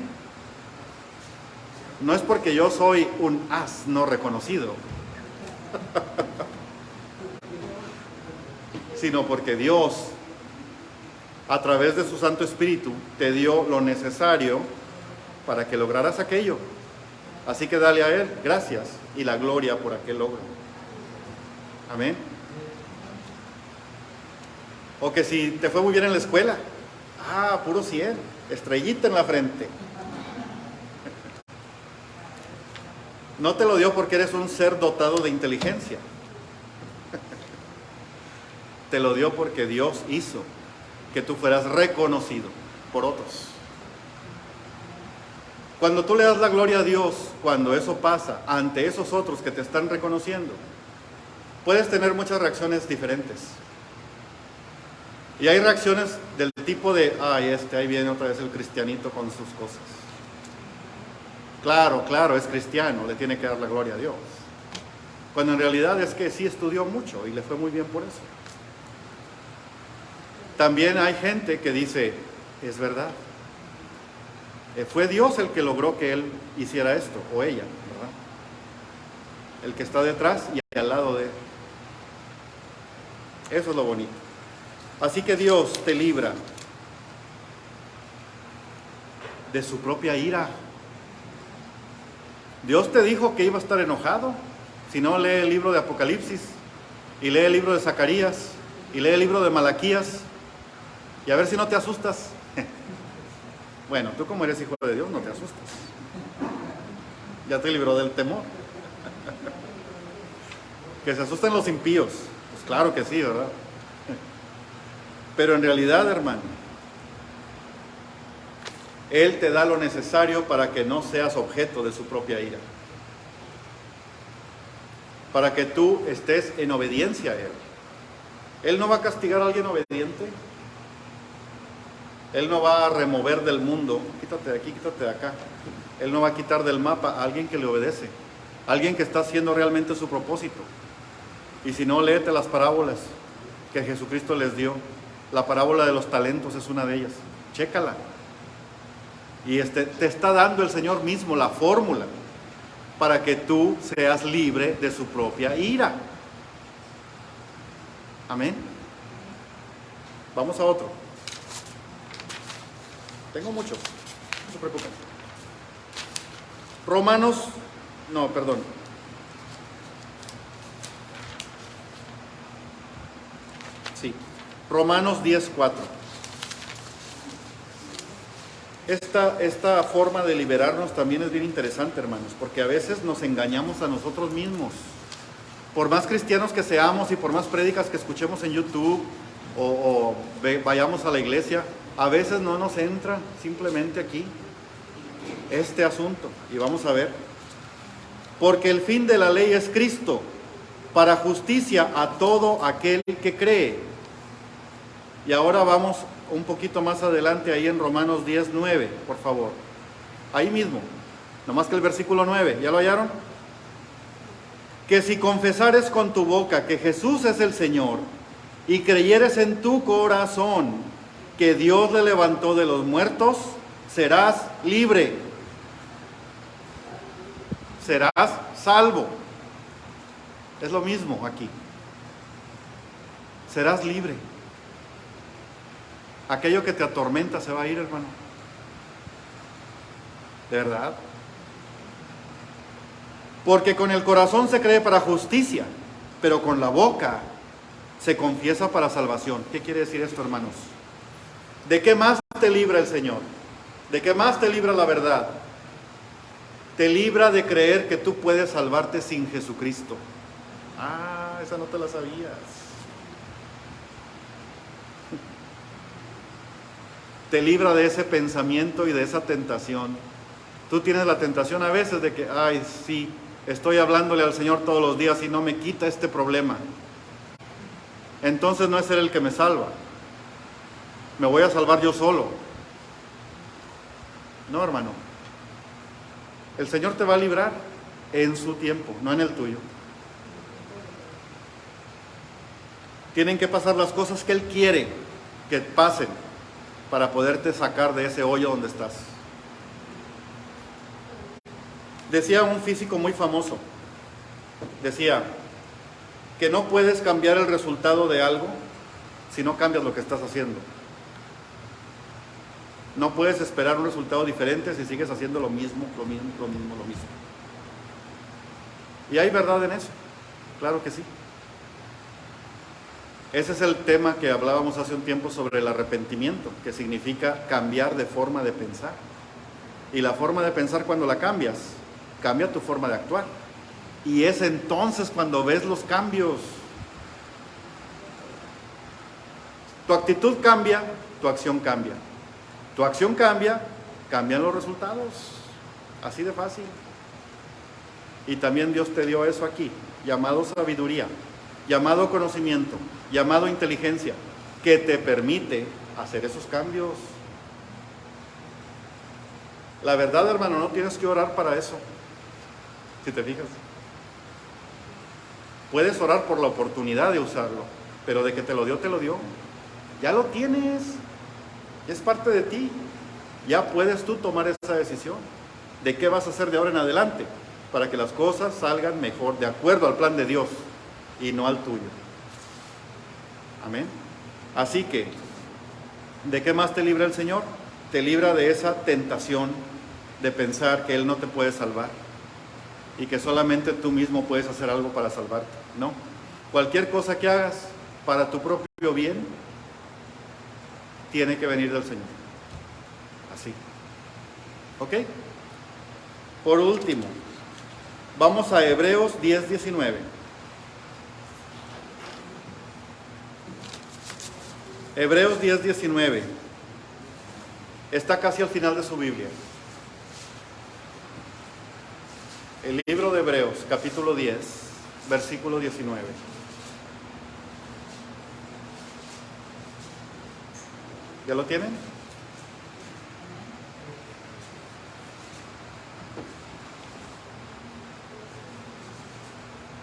S2: No es porque yo soy un as no reconocido, sino porque Dios, a través de su Santo Espíritu, te dio lo necesario para que lograras aquello. Así que dale a Él gracias y la gloria por aquel logro. Amén. O que si te fue muy bien en la escuela, puro 100, estrellita en la frente. No te lo dio porque eres un ser dotado de inteligencia. Te lo dio porque Dios hizo que tú fueras reconocido por otros. Cuando tú le das la gloria a Dios, cuando eso pasa ante esos otros que te están reconociendo, puedes tener muchas reacciones diferentes. Y hay reacciones del tipo de, ahí viene otra vez el cristianito con sus cosas. Claro, es cristiano, le tiene que dar la gloria a Dios. Cuando en realidad es que sí estudió mucho y le fue muy bien por eso. También hay gente que dice, es verdad. Fue Dios el que logró que él hiciera esto, o ella, ¿verdad? El que está detrás y al lado de él. Eso es lo bonito. Así que Dios te libra de su propia ira. Dios te dijo que iba a estar enojado. Si no, lee el libro de Apocalipsis, y lee el libro de Zacarías, y lee el libro de Malaquías, y a ver si no te asustas. Bueno, tú como eres hijo de Dios no te asustas. Ya te libró del temor. Que se asusten los impíos. Pues claro que sí, ¿verdad? Pero en realidad, hermano, Él te da lo necesario para que no seas objeto de su propia ira. Para que tú estés en obediencia a Él. Él no va a castigar a alguien obediente. Él no va a remover del mundo, quítate de aquí, quítate de acá. Él no va a quitar del mapa a alguien que le obedece. Alguien que está haciendo realmente su propósito. Y si no, léete las parábolas que Jesucristo les dio. La parábola de los talentos es una de ellas. Chécala. Y te está dando el Señor mismo la fórmula para que tú seas libre de su propia ira. Amén. Vamos a otro. Tengo muchos, no se preocupen. Romanos 10:4. Esta forma de liberarnos también es bien interesante, hermanos, porque a veces nos engañamos a nosotros mismos. Por más cristianos que seamos y por más prédicas que escuchemos en YouTube o vayamos a la iglesia, a veces no nos entra simplemente aquí este asunto. Y vamos a ver. Porque el fin de la ley es Cristo, para justicia a todo aquel que cree. Y ahora vamos un poquito más adelante ahí en Romanos 10:9, por favor. Ahí mismo, nomás que el versículo 9, ¿ya lo hallaron? Que si confesares con tu boca que Jesús es el Señor y creyeres en tu corazón que Dios le levantó de los muertos, serás libre. Serás salvo. Es lo mismo aquí. Serás libre. Aquello que te atormenta se va a ir, hermano. ¿De verdad? Porque con el corazón se cree para justicia, pero con la boca se confiesa para salvación. ¿Qué quiere decir esto, hermanos? ¿De qué más te libra el Señor? ¿De qué más te libra la verdad? Te libra de creer que tú puedes salvarte sin Jesucristo. Ah, esa no te la sabías. Te libra de ese pensamiento y de esa tentación. Tú tienes la tentación a veces de que, ay, sí, estoy hablándole al Señor todos los días y no me quita este problema. Entonces no es Él el que me salva. Me voy a salvar yo solo. No, hermano. El Señor te va a librar en su tiempo, no en el tuyo. Tienen que pasar las cosas que Él quiere que pasen para poderte sacar de ese hoyo donde estás. Decía un físico muy famoso, decía que no puedes cambiar el resultado de algo si no cambias lo que estás haciendo. No puedes esperar un resultado diferente si sigues haciendo lo mismo. Y hay verdad en eso, claro que sí. Ese es el tema que hablábamos hace un tiempo sobre el arrepentimiento, que significa cambiar de forma de pensar. Y la forma de pensar, cuando la cambias, cambia tu forma de actuar. Y es entonces cuando ves los cambios. Tu actitud cambia, tu acción cambia. Tu acción cambia, cambian los resultados. Así de fácil. Y también Dios te dio eso aquí, llamado sabiduría, llamado conocimiento, llamado inteligencia, que te permite hacer esos cambios. La verdad, hermano, no tienes que orar para eso, si te fijas. Puedes orar por la oportunidad de usarlo, pero de que te lo dio, te lo dio. Ya lo tienes, es parte de ti. Ya puedes tú tomar esa decisión de qué vas a hacer de ahora en adelante para que las cosas salgan mejor, de acuerdo al plan de Dios y no al tuyo. Amén. Así que, ¿de qué más te libra el Señor? Te libra de esa tentación de pensar que Él no te puede salvar y que solamente tú mismo puedes hacer algo para salvarte. No. Cualquier cosa que hagas para tu propio bien tiene que venir del Señor. Así. ¿Ok? Por último, vamos a Hebreos 10:19. Hebreos 10:19. Está casi al final de su Biblia. El libro de Hebreos, capítulo 10, versículo 19. ¿Ya lo tienen?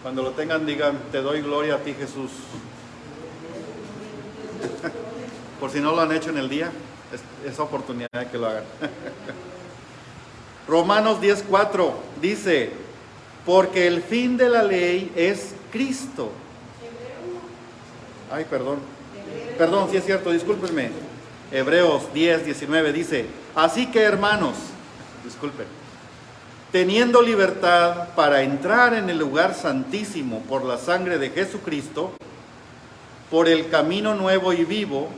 S2: Cuando lo tengan, digan: te doy gloria a ti, Jesús. Por si no lo han hecho en el día, es oportunidad de que lo hagan. Romanos 10:4 dice: porque el fin de la ley es Cristo. Ay, perdón, sí es cierto, discúlpenme. Hebreos 10:19 dice: así que, hermanos, disculpen, teniendo libertad para entrar en el lugar santísimo por la sangre de Jesucristo, por el camino nuevo y vivo,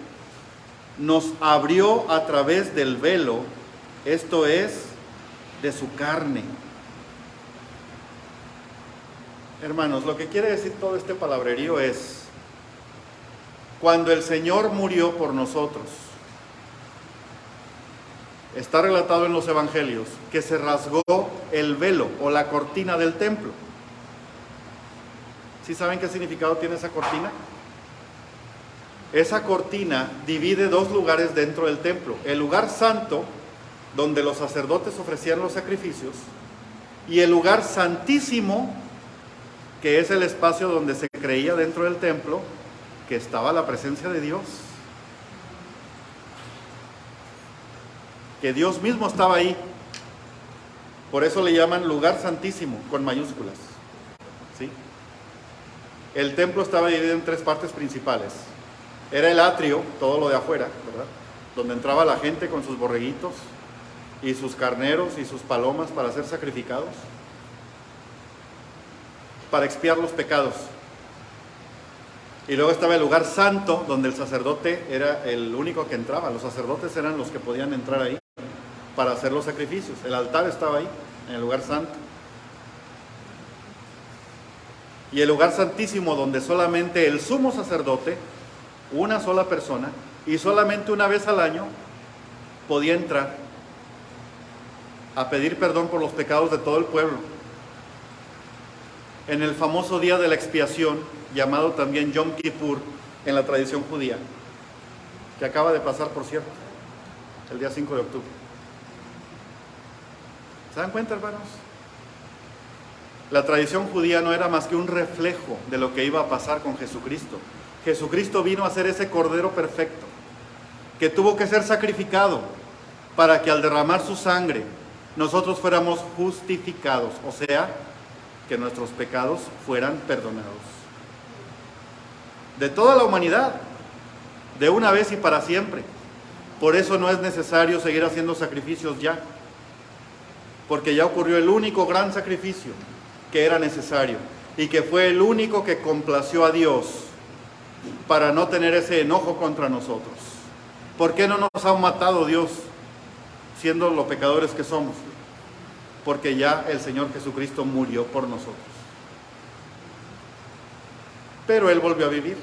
S2: nos abrió a través del velo, esto es, de su carne. Hermanos, lo que quiere decir todo este palabrerío es: cuando el Señor murió por nosotros, está relatado en los evangelios que se rasgó el velo o la cortina del templo. ¿Sí saben qué significado tiene esa cortina? Esa cortina divide dos lugares dentro del templo: el lugar santo, donde los sacerdotes ofrecían los sacrificios, y el lugar santísimo, que es el espacio donde se creía dentro del templo que estaba la presencia de Dios, que Dios mismo estaba ahí. Por eso le llaman lugar santísimo, con mayúsculas, ¿sí? El templo estaba dividido en tres partes principales. Era el atrio, todo lo de afuera, ¿verdad?, donde entraba la gente con sus borreguitos y sus carneros y sus palomas para ser sacrificados, para expiar los pecados. Y luego estaba el lugar santo, donde el sacerdote era el único que entraba. Los sacerdotes eran los que podían entrar ahí para hacer los sacrificios. El altar estaba ahí, en el lugar santo. y el lugar santísimo donde solamente el sumo sacerdote, una sola persona, y solamente una vez al año podía entrar a pedir perdón por los pecados de todo el pueblo. En el famoso día de la expiación, llamado también Yom Kippur en la tradición judía, que acaba de pasar, por cierto, el día 5 de octubre. ¿Se dan cuenta, hermanos? La tradición judía no era más que un reflejo de lo que iba a pasar con Jesucristo. Jesucristo vino a ser ese Cordero perfecto, que tuvo que ser sacrificado para que al derramar su sangre nosotros fuéramos justificados, o sea, que nuestros pecados fueran perdonados. De toda la humanidad, de una vez y para siempre. Por eso no es necesario seguir haciendo sacrificios ya, porque ya ocurrió el único gran sacrificio que era necesario y que fue el único que complació a Dios para no tener ese enojo contra nosotros. ¿Por qué no nos ha matado Dios siendo los pecadores que somos? Porque ya el Señor Jesucristo murió por nosotros. Pero Él volvió a vivir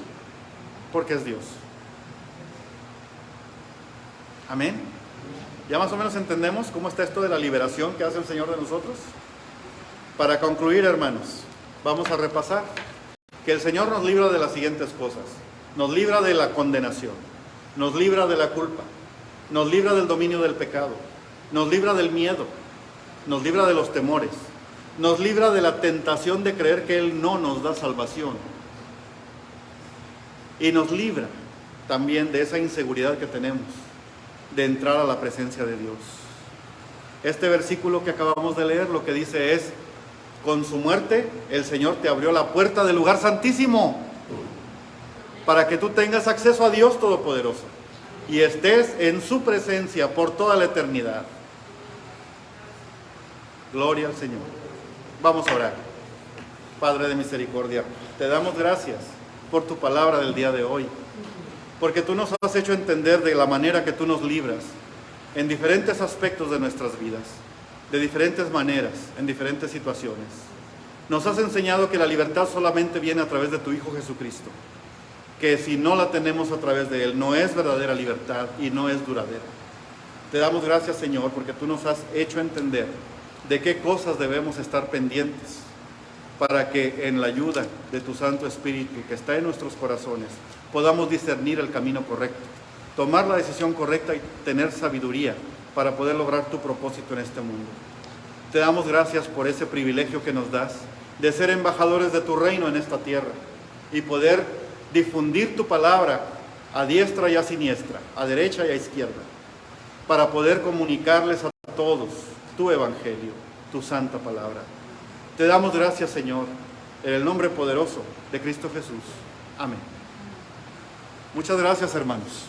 S2: porque es Dios. Amén. ¿Ya más o menos entendemos cómo está esto de la liberación que hace el Señor de nosotros? Para concluir, hermanos, vamos a repasar que el Señor nos libra de las siguientes cosas. Nos libra de la condenación, nos libra de la culpa, nos libra del dominio del pecado, nos libra del miedo, nos libra de los temores, nos libra de la tentación de creer que Él no nos da salvación, y nos libra también de esa inseguridad que tenemos de entrar a la presencia de Dios. Este versículo que acabamos de leer lo que dice es: con su muerte el Señor te abrió la puerta del lugar santísimo para que tú tengas acceso a Dios Todopoderoso y estés en su presencia por toda la eternidad. Gloria al Señor. Vamos a orar. Padre de misericordia, te damos gracias por tu palabra del día de hoy, porque tú nos has hecho entender de la manera que tú nos libras en diferentes aspectos de nuestras vidas, de diferentes maneras, en diferentes situaciones. Nos has enseñado que la libertad solamente viene a través de tu Hijo Jesucristo, que si no la tenemos a través de Él, no es verdadera libertad y no es duradera. Te damos gracias, Señor, porque tú nos has hecho entender de qué cosas debemos estar pendientes para que en la ayuda de tu Santo Espíritu que está en nuestros corazones podamos discernir el camino correcto, tomar la decisión correcta y tener sabiduría para poder lograr tu propósito en este mundo. Te damos gracias por ese privilegio que nos das de ser embajadores de tu reino en esta tierra y poder difundir tu palabra a diestra y a siniestra, a derecha y a izquierda, para poder comunicarles a todos tu evangelio, tu santa palabra. Te damos gracias, Señor, en el nombre poderoso de Cristo Jesús. Amén. Muchas gracias, hermanos.